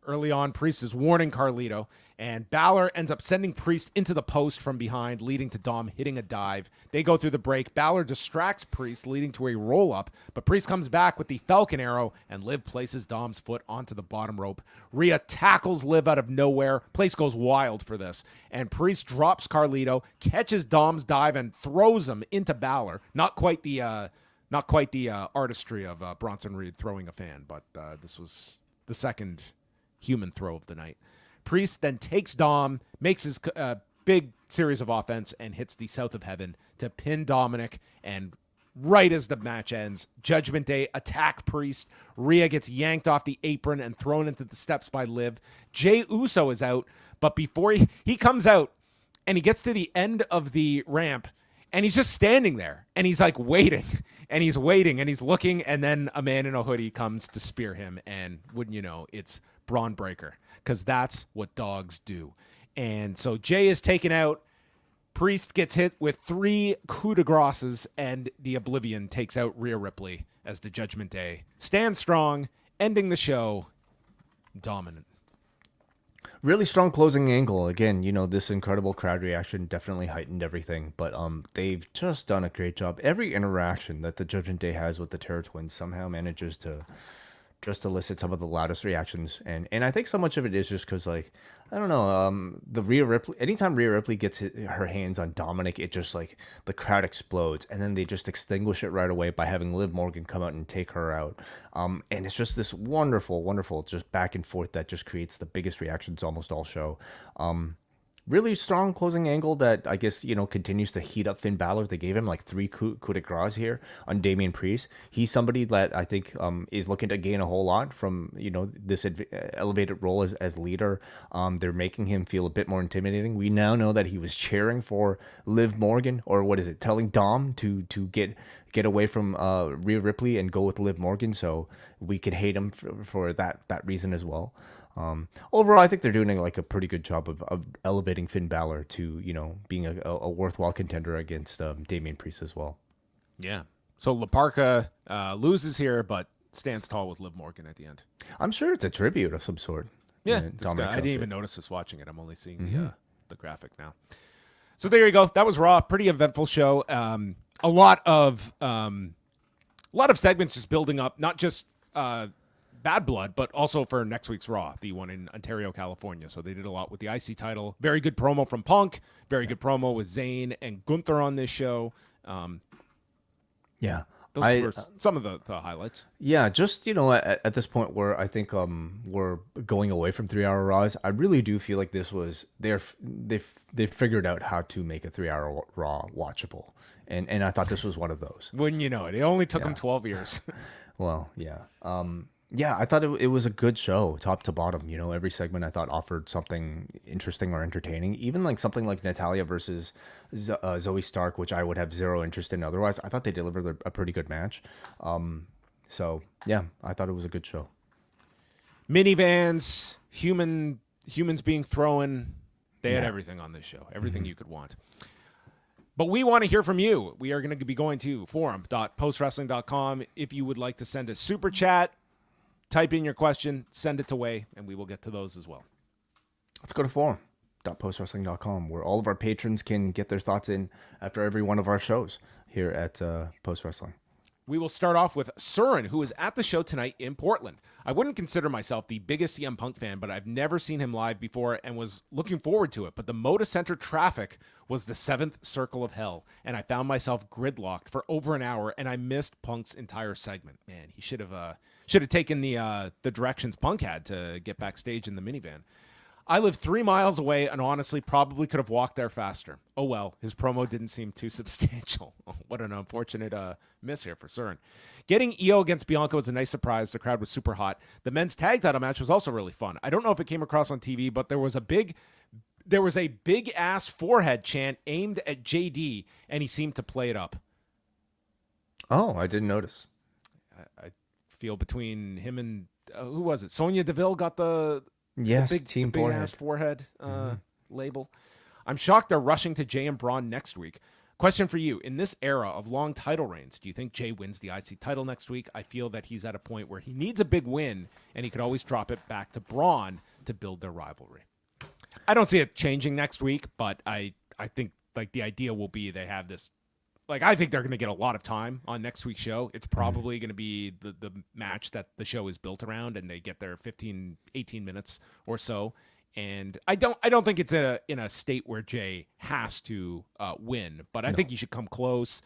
Early on, Priest is warning Carlito, and Balor ends up sending Priest into the post from behind, leading to Dom hitting a dive. They go through the break. Balor distracts Priest, leading to a roll-up, but Priest comes back with the Falcon Arrow, and Liv places Dom's foot onto the bottom rope. Rhea tackles Liv out of nowhere. Place goes wild for this, and Priest drops Carlito, catches Dom's dive, and throws him into Balor. Not quite the artistry of Bronson Reed throwing a fan, but this was the second human throw of the night. Priest then takes Dom, makes his big series of offense, and hits the South of Heaven to pin Dominik. And right as the match ends, Judgment Day attack Priest. Rhea gets yanked off the apron and thrown into the steps by Liv. Jey Uso is out, but before he comes out, and he gets to the end of the ramp, and he's just standing there, and he's like waiting, and he's waiting, and he's looking, and then a man in a hoodie comes to spear him, and wouldn't you know, it's Braun Breaker, because that's what dogs do. And so Jay is taken out. Priest gets hit with 3 coup de graces, and the Oblivion takes out Rhea Ripley as the Judgment Day stands strong, ending the show dominant. Really strong closing angle. Again, you know, this incredible crowd reaction definitely heightened everything, but they've just done a great job. Every interaction that the Judgment Day has with the Terror Twins somehow manages to just elicit some of the loudest reactions, and I think so much of it is just because, like, I don't know, the Rhea Ripley, anytime Rhea Ripley gets her hands on Dominik, it just, like, the crowd explodes, and then they just extinguish it right away by having Liv Morgan come out and take her out, and it's just this wonderful just back and forth that just creates the biggest reactions almost all show. Really strong closing angle that I guess, you know, continues to heat up Finn Balor. They gave him like 3 coup de grace here on Damian Priest. He's somebody that I think is looking to gain a whole lot from, you know, this elevated role as leader. They're making him feel a bit more intimidating. We now know that he was cheering for Liv Morgan, or what is it, telling Dom to get away from Rhea Ripley and go with Liv Morgan. So we could hate him for that reason as well. Overall, I think they're doing like a pretty good job of elevating Finn Balor to, you know, being a worthwhile contender against Damian Priest as well. Yeah. So La Parka loses here, but stands tall with Liv Morgan at the end. I'm sure it's a tribute of some sort. Yeah, I didn't even notice this watching it. I'm only seeing the graphic now. So there you go. That was Raw. Pretty eventful show. A lot of segments just building up, not just Bad Blood, but also for next week's Raw, the one in Ontario, California. So they did a lot with the IC title. Very good promo from Punk. Very good promo with Zayn and Gunther on this show. Yeah. Those were some of the highlights. Yeah, just, you know, at this point where I think we're going away from 3-hour Raws, I really do feel like this was they've figured out how to make a 3-hour Raw watchable, and I thought this was one of those. Wouldn't you know it? It only took them 12 years. Well, yeah. Yeah, I thought it was a good show, top to bottom. You know, every segment I thought offered something interesting or entertaining. Even like something like Natalya versus Zoey Stark, which I would have zero interest in otherwise. I thought they delivered a pretty good match. So yeah, I thought it was a good show. Minivans, humans being thrown. They had everything on this show. Everything you could want. But we want to hear from you. We are going to be going to forum.postwrestling.com. If you would like to send a super chat, type in your question, send it away, and we will get to those as well. Let's go to forum.postwrestling.com, where all of our patrons can get their thoughts in after every one of our shows here at Post Wrestling. We will start off with Surin, who is at the show tonight in Portland. I wouldn't consider myself the biggest CM Punk fan, but I've never seen him live before and was looking forward to it. But the Moda Center traffic was the 7th circle of hell, and I found myself gridlocked for over an hour, and I missed Punk's entire segment. Man, he should have taken the directions Punk had to get backstage in the minivan. I live 3 miles away and honestly probably could have walked there faster. Oh well, his promo didn't seem too substantial. What an unfortunate miss here for Surin. Getting Io against Bianca was a nice surprise. The crowd was super hot. The men's tag title match was also really fun. I don't know if it came across on TV, but there was a big ass forehead chant aimed at JD, and he seemed to play it up. Oh, I didn't notice. I feel between him and who was it? Sonya Deville got the big ass forehead label. I'm shocked they're rushing to Jay and Braun next week. Question for you. In this era of long title reigns, do you think Jay wins the IC title next week? I feel that he's at a point where he needs a big win, and he could always drop it back to Braun to build their rivalry. I don't see it changing next week, but I think like the idea will be they have this. Like, I think they're going to get a lot of time on next week's show. It's probably going to be the match that the show is built around, and they get their 15, 18 minutes or so. And I don't think it's in a state where Jay has to win, but I think he should come close.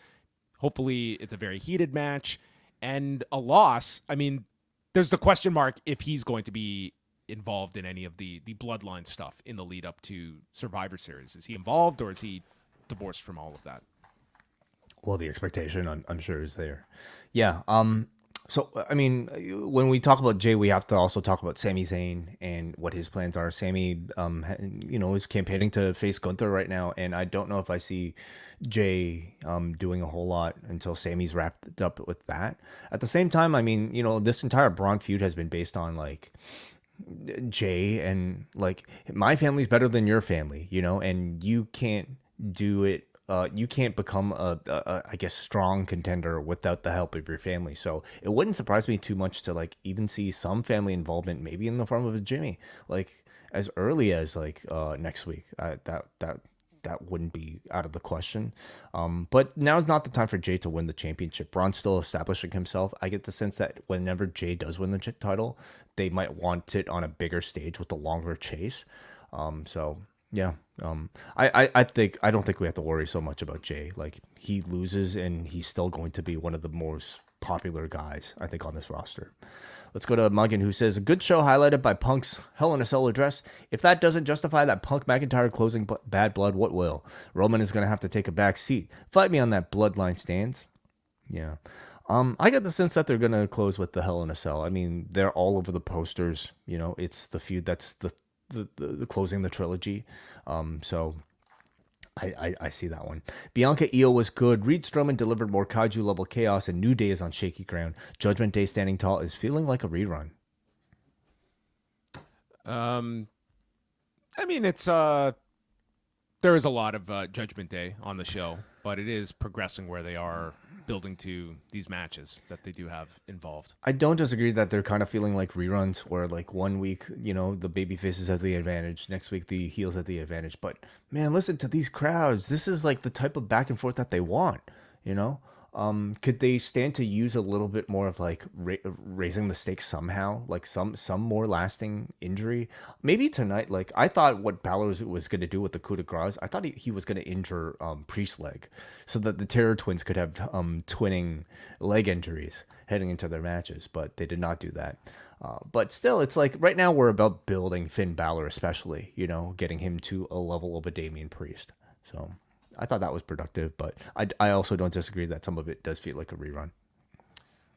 Hopefully it's a very heated match. And a loss, I mean, there's the question mark if he's going to be involved in any of the bloodline stuff in the lead up to Survivor Series. Is he involved, or is he divorced from all of that? Well, the expectation, I'm sure, is there. Yeah. So, I mean, when we talk about Jay, we have to also talk about Sami Zayn and what his plans are. Sami, is campaigning to face Gunther right now, and I don't know if I see Jay doing a whole lot until Sami's wrapped up with that. At the same time, I mean, this entire Braun feud has been based on like Jay and like my family's better than your family, and you can't do it. You can't become I guess, strong contender without the help of your family. So it wouldn't surprise me too much to like even see some family involvement, maybe in the form of a Jimmy, like as early as like next week. That wouldn't be out of the question. But now's not the time for Jay to win the championship. Braun's still establishing himself. I get the sense that whenever Jay does win the title, they might want it on a bigger stage with a longer chase. So yeah. I don't think we have to worry so much about Jay. Like, he loses and he's still going to be one of the most popular guys, I think, on this roster. Let's go to Muggin, who says, a good show highlighted by Punk's Hell in a Cell address. If that doesn't justify that Punk McIntyre closing Bad Blood, what will? Roman is going to have to take a back seat. Fight me on that bloodline stands. Yeah. I get the sense that they're going to close with the Hell in a Cell. I mean, they're all over the posters. It's the feud that's the closing the trilogy. So I see that one. Bianca Io was good. Reed Strowman delivered more kaiju level chaos, and New Day is on shaky ground. Judgment Day standing tall is feeling like a rerun. I mean, it's there is a lot of Judgment Day on the show, but it is progressing where they are building to these matches that they do have involved. I don't disagree that they're kind of feeling like reruns where like one week, the baby faces have the advantage. Next week, the heels have the advantage. But man, listen to these crowds. This is like the type of back and forth that they want, Could they stand to use a little bit more of like raising the stakes somehow, like some more lasting injury? Maybe tonight. Like I thought, what Balor was going to do with the coup de grace, I thought he was going to injure Priest's leg, so that the Terror Twins could have twinning leg injuries heading into their matches. But they did not do that. But still, it's like right now we're about building Finn Balor, especially getting him to a level of a Damian Priest. So I thought that was productive, but I also don't disagree that some of it does feel like a rerun.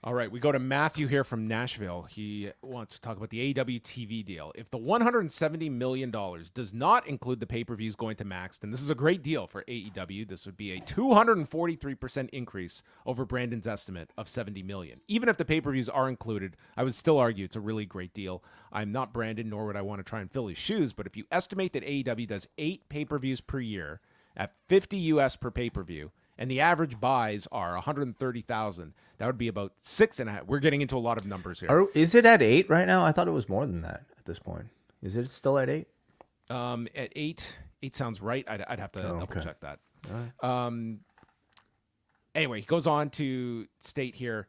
All right, we go to Matthew here from Nashville. He wants to talk about the AEW TV deal. If the $170 million does not include the pay-per-views going to Max, then this is a great deal for AEW. This would be a 243% increase over Brandon's estimate of $70 million. Even if the pay-per-views are included, I would still argue it's a really great deal. I'm not Brandon, nor would I want to try and fill his shoes, but if you estimate that AEW does 8 pay-per-views per year at $50 US per pay-per-view, and the average buys are 130,000, that would be about 6.5. We're getting into a lot of numbers here. Is it at 8 right now? I thought it was more than that at this point. Is it still at 8? At 8 sounds right. I'd have to double check that. Right. Anyway, he goes on to state here,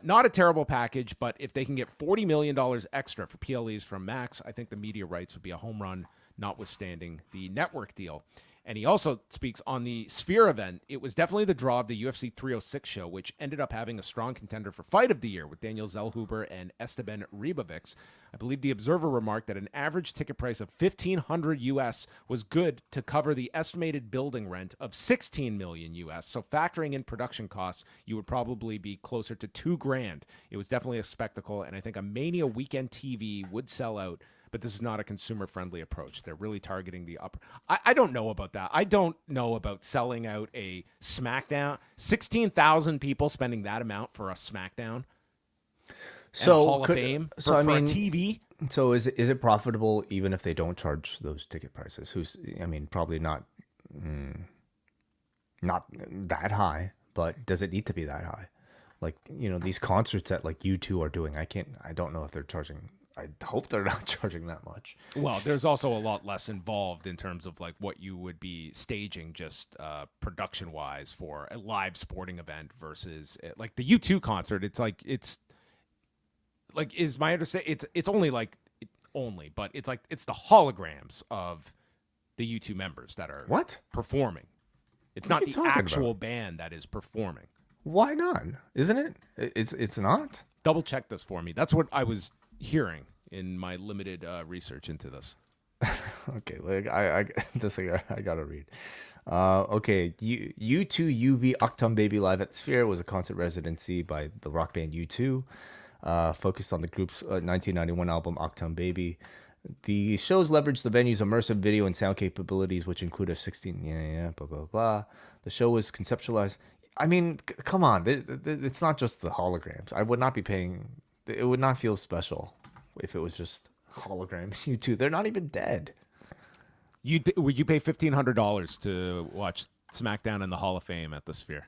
not a terrible package, but if they can get $40 million extra for PLEs from Max, I think the media rights would be a home run, notwithstanding the network deal. And he also speaks on the Sphere event. It was definitely the draw of the UFC 306 show, which ended up having a strong contender for Fight of the Year with Daniel Zellhuber and Esteban Ribovics. I believe the Observer remarked that an average ticket price of $1,500 US was good to cover the estimated building rent of $16 million US. So factoring in production costs, you would probably be closer to $2,000. It was definitely a spectacle, and I think a Mania weekend TV would sell out. But this is not a consumer-friendly approach. They're really targeting the upper. I don't know about that. I don't know about selling out a SmackDown. 16,000 people spending that amount for a SmackDown. So Hall of Fame for a TV. So is it profitable even if they don't charge those ticket prices? Probably not that high. But does it need to be that high? Like these concerts that like U2 are doing. I don't know if they're charging. I hope they're not charging that much. Well, there's also a lot less involved in terms of like what you would be staging just production-wise for a live sporting event versus like the U2 concert. It's is my understanding? It's only but it's like it's the holograms of the U2 members that are performing. It's not the actual band that is performing. Why not? Isn't it? It's not. Double check this for me. That's what I was hearing in my limited research into this. Okay, like I gotta read. Okay, U2 UV Octum Baby Live at the Sphere was a concert residency by the rock band U2, focused on the group's 1991 album Octum Baby. The shows leveraged the venue's immersive video and sound capabilities, which include a 16, blah, blah, blah. The show was conceptualized. I mean, come on. It's not just the holograms. I would not be paying. It would not feel special if it was just holograms. U2, they're not even dead. Would you pay $1,500 to watch SmackDown in the Hall of Fame at the Sphere?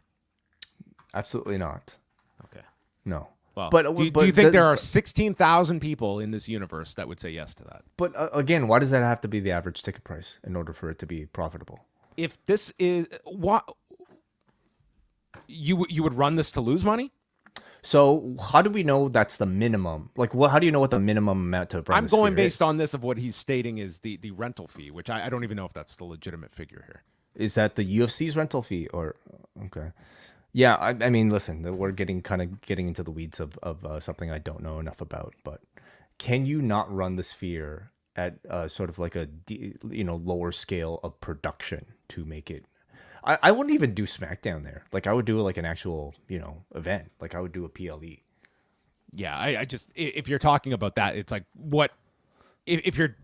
Absolutely not. Okay. No. Well, but do you think there are 16,000 people in this universe that would say yes to that? But again, why does that have to be the average ticket price in order for it to be profitable? If this is what you would run this to lose money? So how do we know that's the minimum? Like, how do you know what the minimum amount to run I'm this going Sphere based is? on this of what he's stating is the rental fee, which I don't even know if that's the legitimate figure here. Is that the UFC's rental fee or okay? Yeah, I mean, listen, we're getting into the weeds of something I don't know enough about. But can you not run the Sphere at sort of like a lower scale of production to make it? I wouldn't even do SmackDown there. Like I would do like an actual event. Like I would do a PLE. Yeah, I just if you're talking about that, it's like what if you're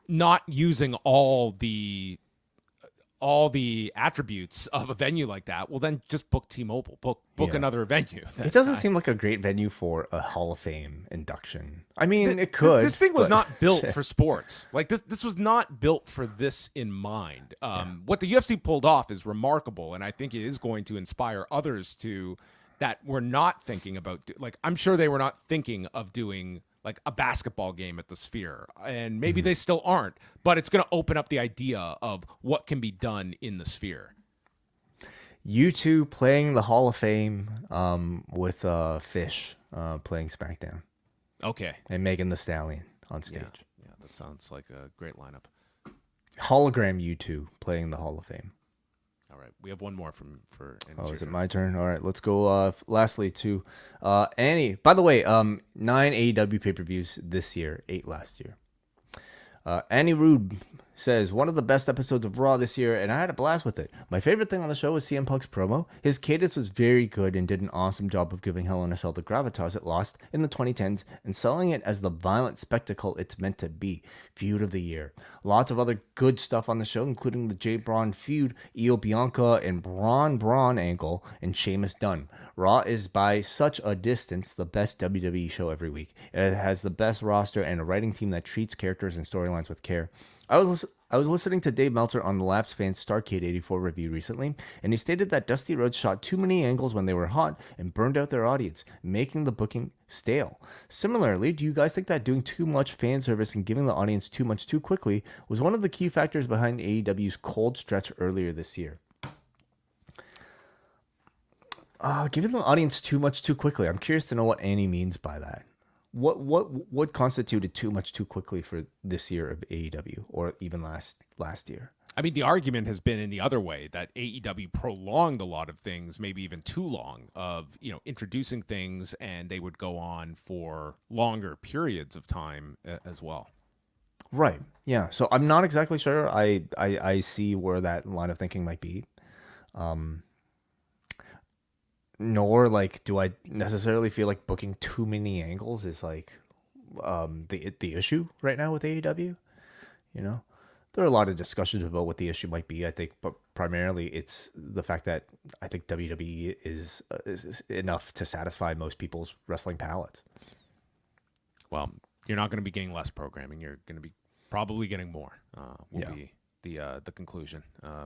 not using all the attributes of a venue like that, well then just book T-Mobile, book another venue. It doesn't seem like a great venue for a Hall of Fame induction. I mean, it could. This thing was not built for sports. Like this was not built for this in mind. What the UFC pulled off is remarkable, and I think it is going to inspire others to that were not thinking about like I'm sure they were not thinking of doing like a basketball game at the Sphere, and maybe they still aren't, but it's going to open up the idea of what can be done in the Sphere. U2 playing the Hall of Fame with Fish playing SmackDown. Okay. And Megan Thee Stallion on stage. Yeah, that sounds like a great lineup. Hologram U2 playing the Hall of Fame. All right, we have one more for. Oh, is it my turn? All right, let's go. Lastly, to Annie. By the way, 9 AEW pay-per-views this year, 8 last year. Annie Rude says, one of the best episodes of Raw this year, and I had a blast with it. My favorite thing on the show was CM Punk's promo. His cadence was very good and did an awesome job of giving Hell in a Cell the gravitas it lost in the 2010s and selling it as the violent spectacle it's meant to be. Feud of the year. Lots of other good stuff on the show, including the Jay Braun feud, Io Bianca and Braun angle, and Sheamus Dunne. Raw is by such a distance the best WWE show every week. It has the best roster and a writing team that treats characters and storylines with care. I was listening to Dave Meltzer on the Laps Fans Starcade 84 review recently, and he stated that Dusty Rhodes shot too many angles when they were hot and burned out their audience, making the booking stale. Similarly, do you guys think that doing too much fan service and giving the audience too much too quickly was one of the key factors behind AEW's cold stretch earlier this year? Giving the audience too much too quickly. I'm curious to know what Annie means by that. What constituted too much too quickly for this year of AEW, or even last year? I mean, the argument has been in the other way that AEW prolonged a lot of things, maybe even too long, of introducing things, and they would go on for longer periods of time as well. Right. Yeah. So I'm not exactly sure. I see where that line of thinking might be. Nor do I necessarily feel like booking too many angles is like the issue right now with AEW. There are a lot of discussions about what the issue might be, I think, but primarily it's the fact that I think WWE is enough to satisfy most people's wrestling palates. Well, you're not going to be getting less programming. You're going to be probably getting more. Be the conclusion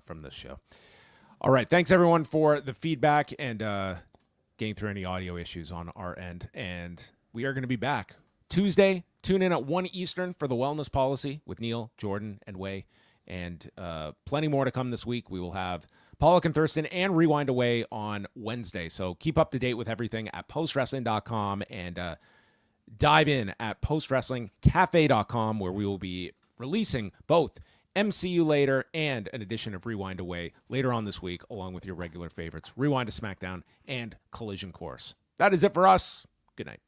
from this show. All right. Thanks, everyone, for the feedback and getting through any audio issues on our end. And we are going to be back Tuesday. Tune in at 1 Eastern for the Wellness Policy with Neil, Jordan, and Wai. And plenty more to come this week. We will have Pollock and Thurston and Rewind-A-Wai on Wednesday. So keep up to date with everything at postwrestling.com and dive in at postwrestlingcafe.com, where we will be releasing both MCU later and an edition of Rewind-A-Wai later on this week, along with your regular favorites, Rewind to SmackDown and Collision Course. That is it for us. Good night.